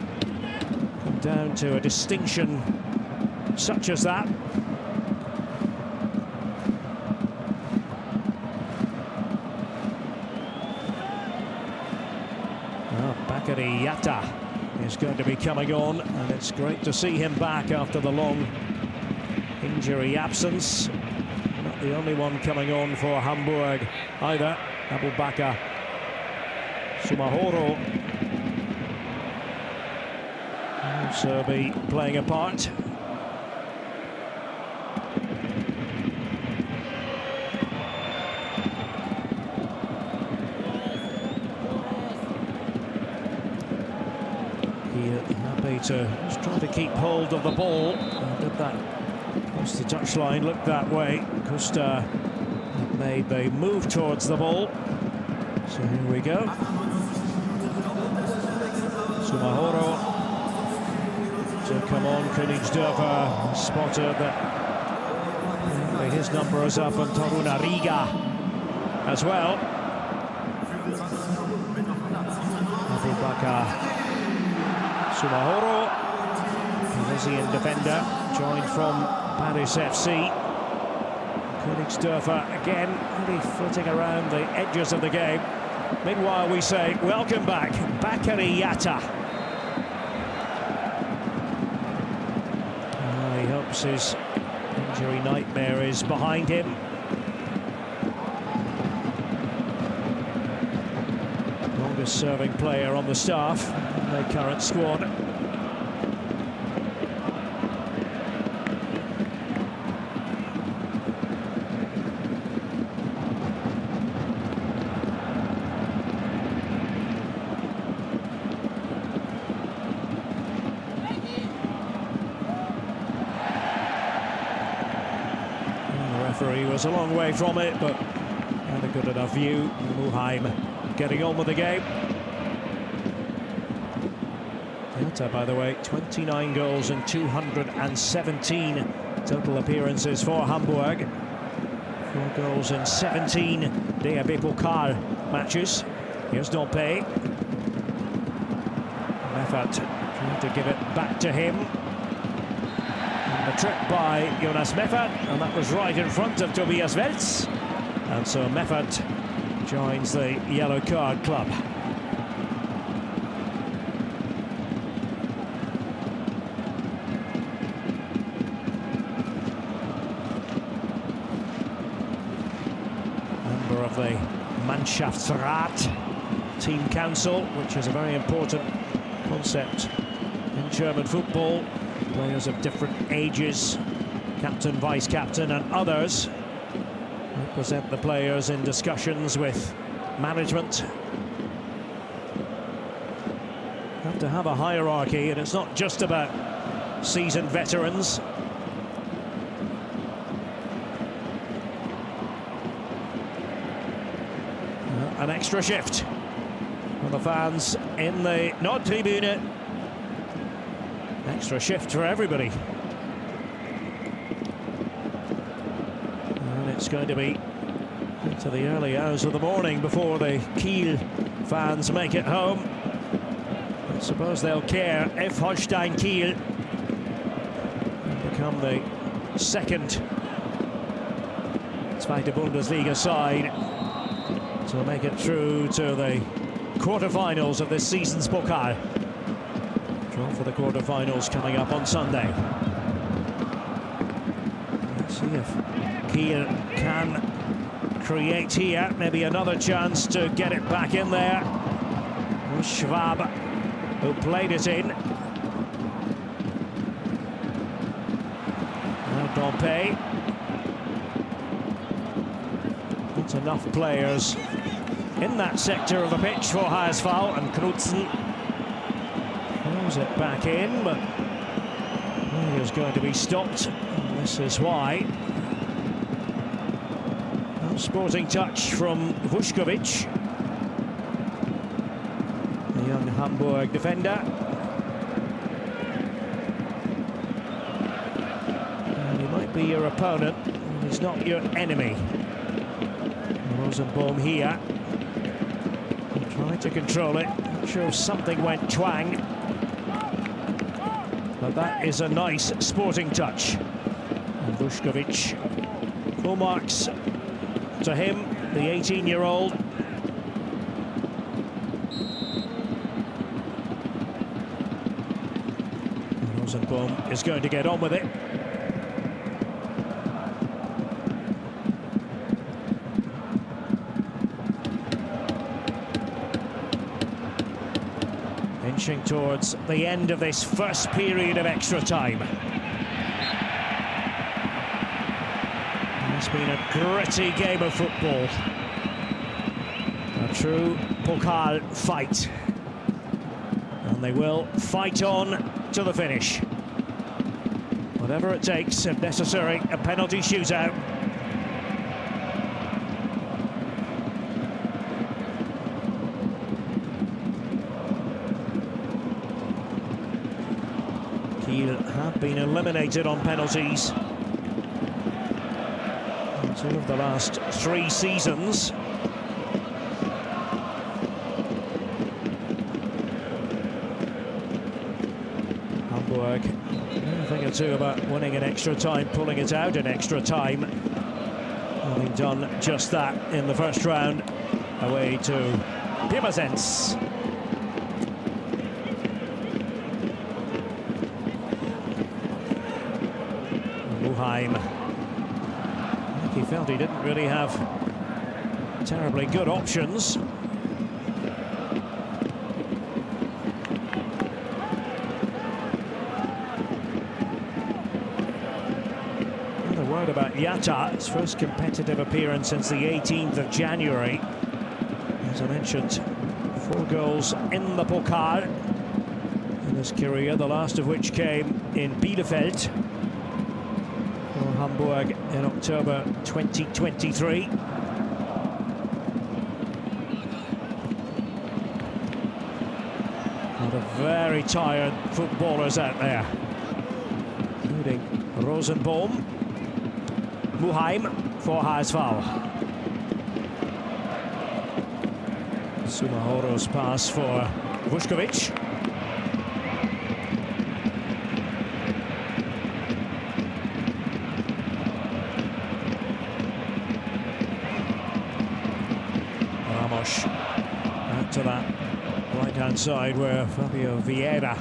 come down to a distinction such as that. Bakary Yatta is going to be coming on, and it's great to see him back after the long injury absence. Not the only one coming on for Hamburg either. Abubakar Sumahoro will also be playing a part. Happy to just try to keep hold of the ball. Did that across the touchline, looked that way. Costa made the move towards the ball. So here we go. Sumahoro to come on. Königsdörfer spotted that his number is up, and Toruna Riga as well. Abubakar Sumahoro, Tunisian defender, joined from Paris FC. Königsdörfer again, really flitting around the edges of the game. Meanwhile, we say, welcome back, Bakary Yatta. He hopes his injury nightmare is behind him. Longest serving player on the staff in the current squad. He was a long way from it, but had a good enough view. Muheim getting on with the game. Yatta, by the way, 29 goals and 217 total appearances for Hamburg. 4 goals in 17 DFB-Pokal matches. Here's Dompe. Meffert trying to give it back to him. A trick by Jonas Meffert, and that was right in front of Tobias Welz. And so Meffert joins the yellow card club. Member of the Mannschaftsrat team council, which is a very important concept in German football. Players of different ages, captain, vice-captain and others represent the players in discussions with management. You have to have a hierarchy, and it's not just about seasoned veterans. An extra shift for the fans in the Nordtribüne. Extra shift for everybody. And it's going to be into the early hours of the morning before the Kiel fans make it home. I suppose they'll care if Holstein Kiel become the second Zweite Bundesliga side to make it through to the quarter-finals of this season's Pokal. Draw for the quarter-finals coming up on Sunday. Let's see if Kiel can create here. Maybe another chance to get it back in there. Schwab, who played it in. Now Dompe. Not enough players in that sector of the pitch for Haasval, and Knudsen throws it back in, but he is going to be stopped. And this is why. No sporting touch from Vuskovic, the young Hamburg defender. And he might be your opponent, but he's not your enemy. Rosenbaum here. Tried to control it. Not sure if something went twang. But that is a nice sporting touch. And Vuskovic, full marks to him, the 18-year-old. Rosenbaum is going to get on with it. Inching towards the end of this first period of extra time. It's been a gritty game of football. A true Pokal fight. And they will fight on to the finish. Whatever it takes, if necessary, a penalty shootout. Kiel have been eliminated on penalties in 2 of the last 3 seasons. Hamburg, a thing or two about winning in extra time, pulling it out in extra time. Having done just that in the first round, away to Pirmasens. Muheim. He felt he didn't really have terribly good options. Another word about Yatta, his first competitive appearance since the 18th of January. As I mentioned, 4 goals in the Pokal in his career, the last of which came in Bielefeld for Hamburg in October 2023. A lot of very tired footballers out there, including Rosenbaum. Muheim for Haasval. Sumahoro's pass for Vuskovic. Ramos out to that right-hand side where Fabio Vieira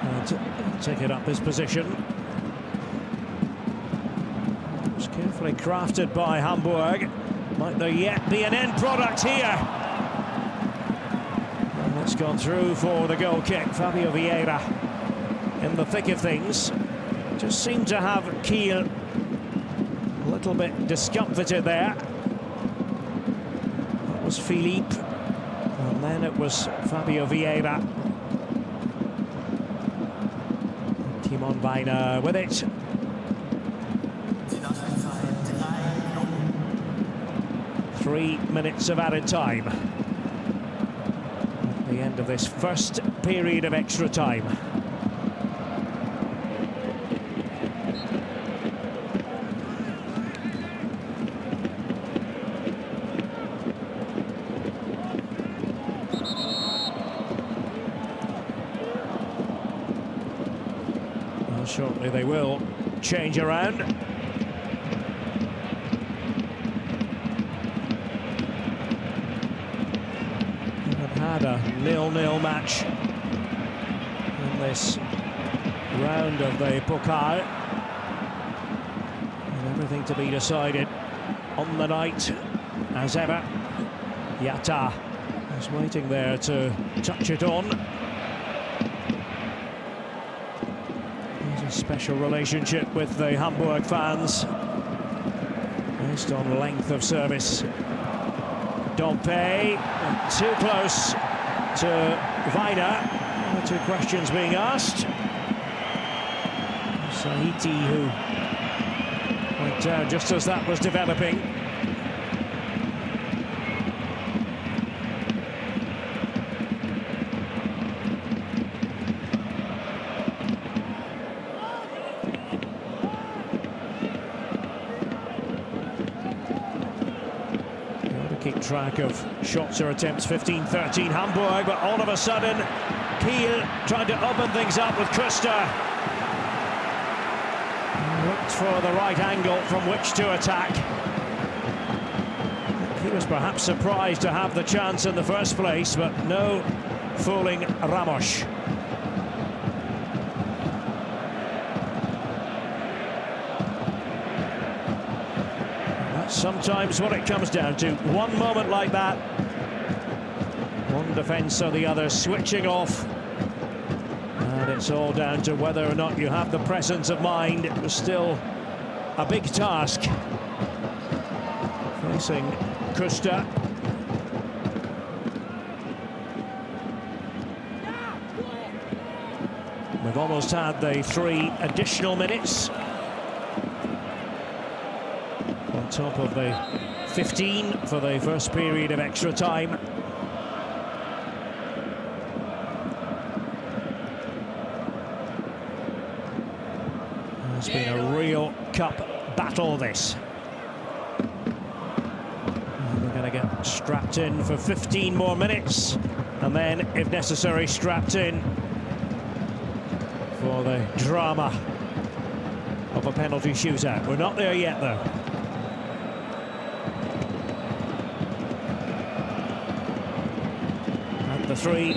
had taken up his position. It was carefully crafted by Hamburg. Might there yet be an end product here? It's gone through for the goal kick. Fabio Vieira in the thick of things. Just seemed to have Kiel a little bit discomfited there. That was Philippe. And then it was Fabio Vieira. Timon Weiner with it. Three minutes of added time at the end of this first period of extra time. Well, shortly they will change around. Had a 0-0 match in this round of the Pokal, and everything to be decided on the night as ever. Yatta is waiting there to touch it on. There's a special relationship with the Hamburg fans based on length of service. Dompe, too close to Weiner. Two questions being asked. Sahiti, who went down just as that was developing. Keep track of shots or attempts. 15-13 Hamburg, but all of a sudden Kiel trying to open things up with Kuster. Looked for the right angle from which to attack. He was perhaps surprised to have the chance in the first place, but no fooling Ramos. Sometimes what it comes down to, one moment like that, one defence or the other switching off, and it's all down to whether or not you have the presence of mind. It was still a big task facing Kuster. We've almost had the 3 additional minutes on top of the 15 for the first period of extra time. It's been a real cup battle, this. And we're going to get strapped in for 15 more minutes, and then, if necessary, strapped in for the drama of a penalty shootout. We're not there yet, though. The 3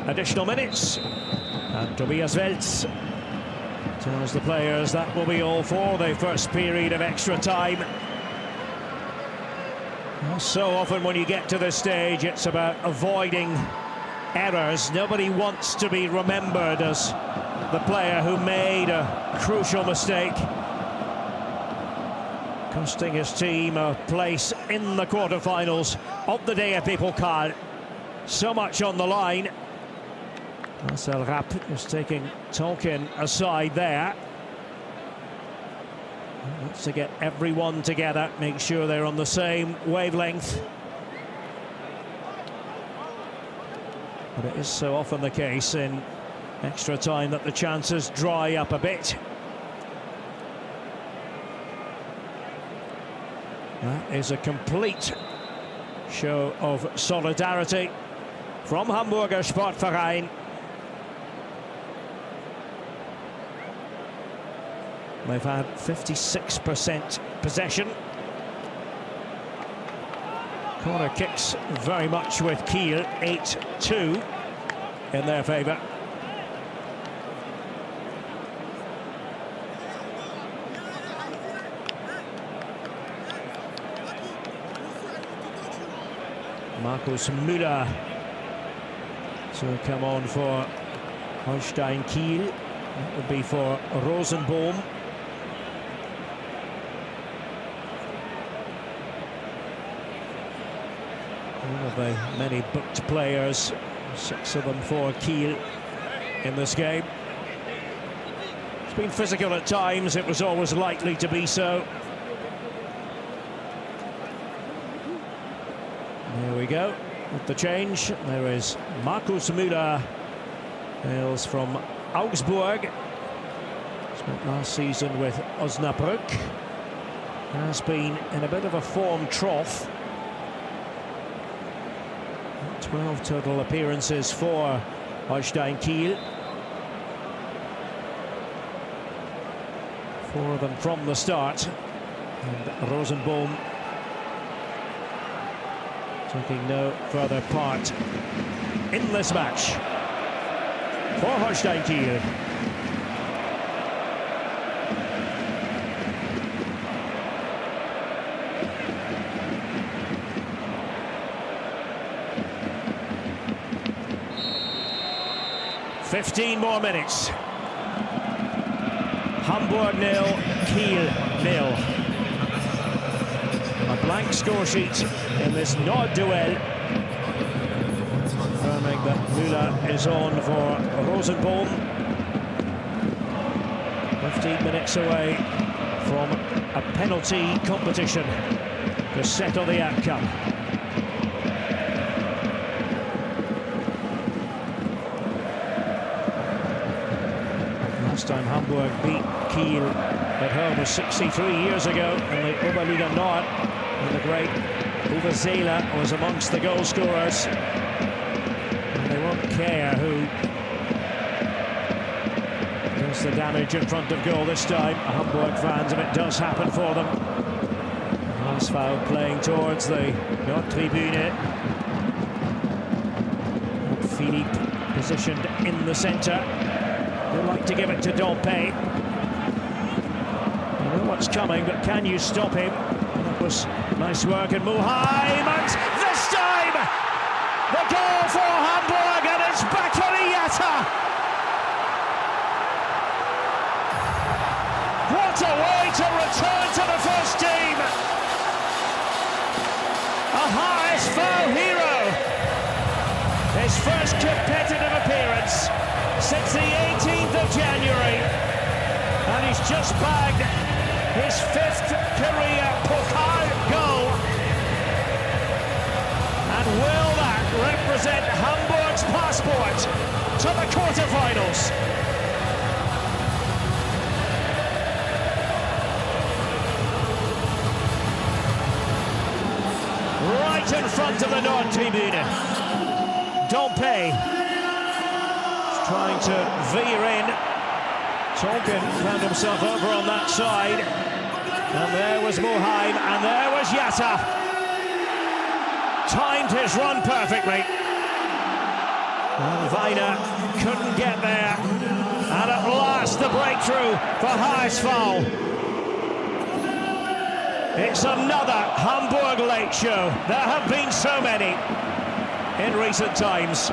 additional minutes, and Tobias Welz tells the players that will be all for the first period of extra time. So often when you get to this stage, it's about avoiding errors. Nobody wants to be remembered as the player who made a crucial mistake, costing his team a place in the quarterfinals of the DFB-Pokal. So much on the line. Marcel Rapp is taking Tolkien aside there. He wants to get everyone together, make sure they're on the same wavelength. But it is so often the case in extra time that the chances dry up a bit. That is a complete show of solidarity from Hamburger Sportverein. They've had 56% possession. Corner kicks very much with Kiel, 8-2 in their favour. Markus Müller to come on for Holstein Kiel. That would be for Rosenbohm. One of the many booked players, 6 of them for Kiel in this game. It's been physical at times, it was always likely to be so. There we go, with the change. There is Markus Müller, hails from Augsburg. Spent last season with Osnabrück. Has been in a bit of a form trough. 12 total appearances for Holstein Kiel. 4 of them from the start. And Rosenbohm taking no further part in this match for Holstein Kiel. "15 more minutes. Hamburg 0, Kiel 0. A blank score sheet in this Nord-duel, confirming that Müller is on for Rosenbohm. 15 minutes away from a penalty competition to settle the outcome. Last time Hamburg beat Kiel at home was 63 years ago in the Oberliga Nord, and the great Uwe Seeler was amongst the goal scorers. And they won't care who does the damage in front of goal this time. Hamburg fans, if it does happen for them. Haasfowl playing towards the Nord tribune. Philippe positioned in the centre. They'd like to give it to Dompe. You know what's coming, but can you stop him? That was nice work, and Mulheim, and this time the goal for Hamburg, and it's Bakariata. What a way to return to the first team! A Haasfowl hero. His first competitive appearance since the 18th of January, and he's just bagged his 5th career Pokal goal. And will that represent Hamburg's passport to the quarterfinals? Right in front of the Nord tribune. Dompe trying to veer in. Tolkien found himself over on that side. And there was Mulheim, and there was Yatta. Timed his run perfectly. And Weiner couldn't get there. And at last the breakthrough for Haasfowl. It's another Hamburg late show. There have been so many in recent times.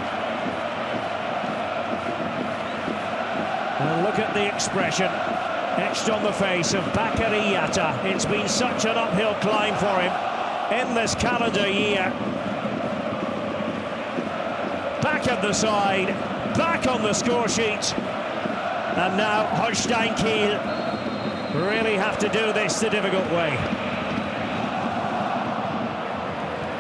And look at the expression etched on the face of Bakary Yatta. It's been such an uphill climb for him in this calendar year. Back at the side, back on the score sheet. And now Holstein Kiel really have to do this the difficult way.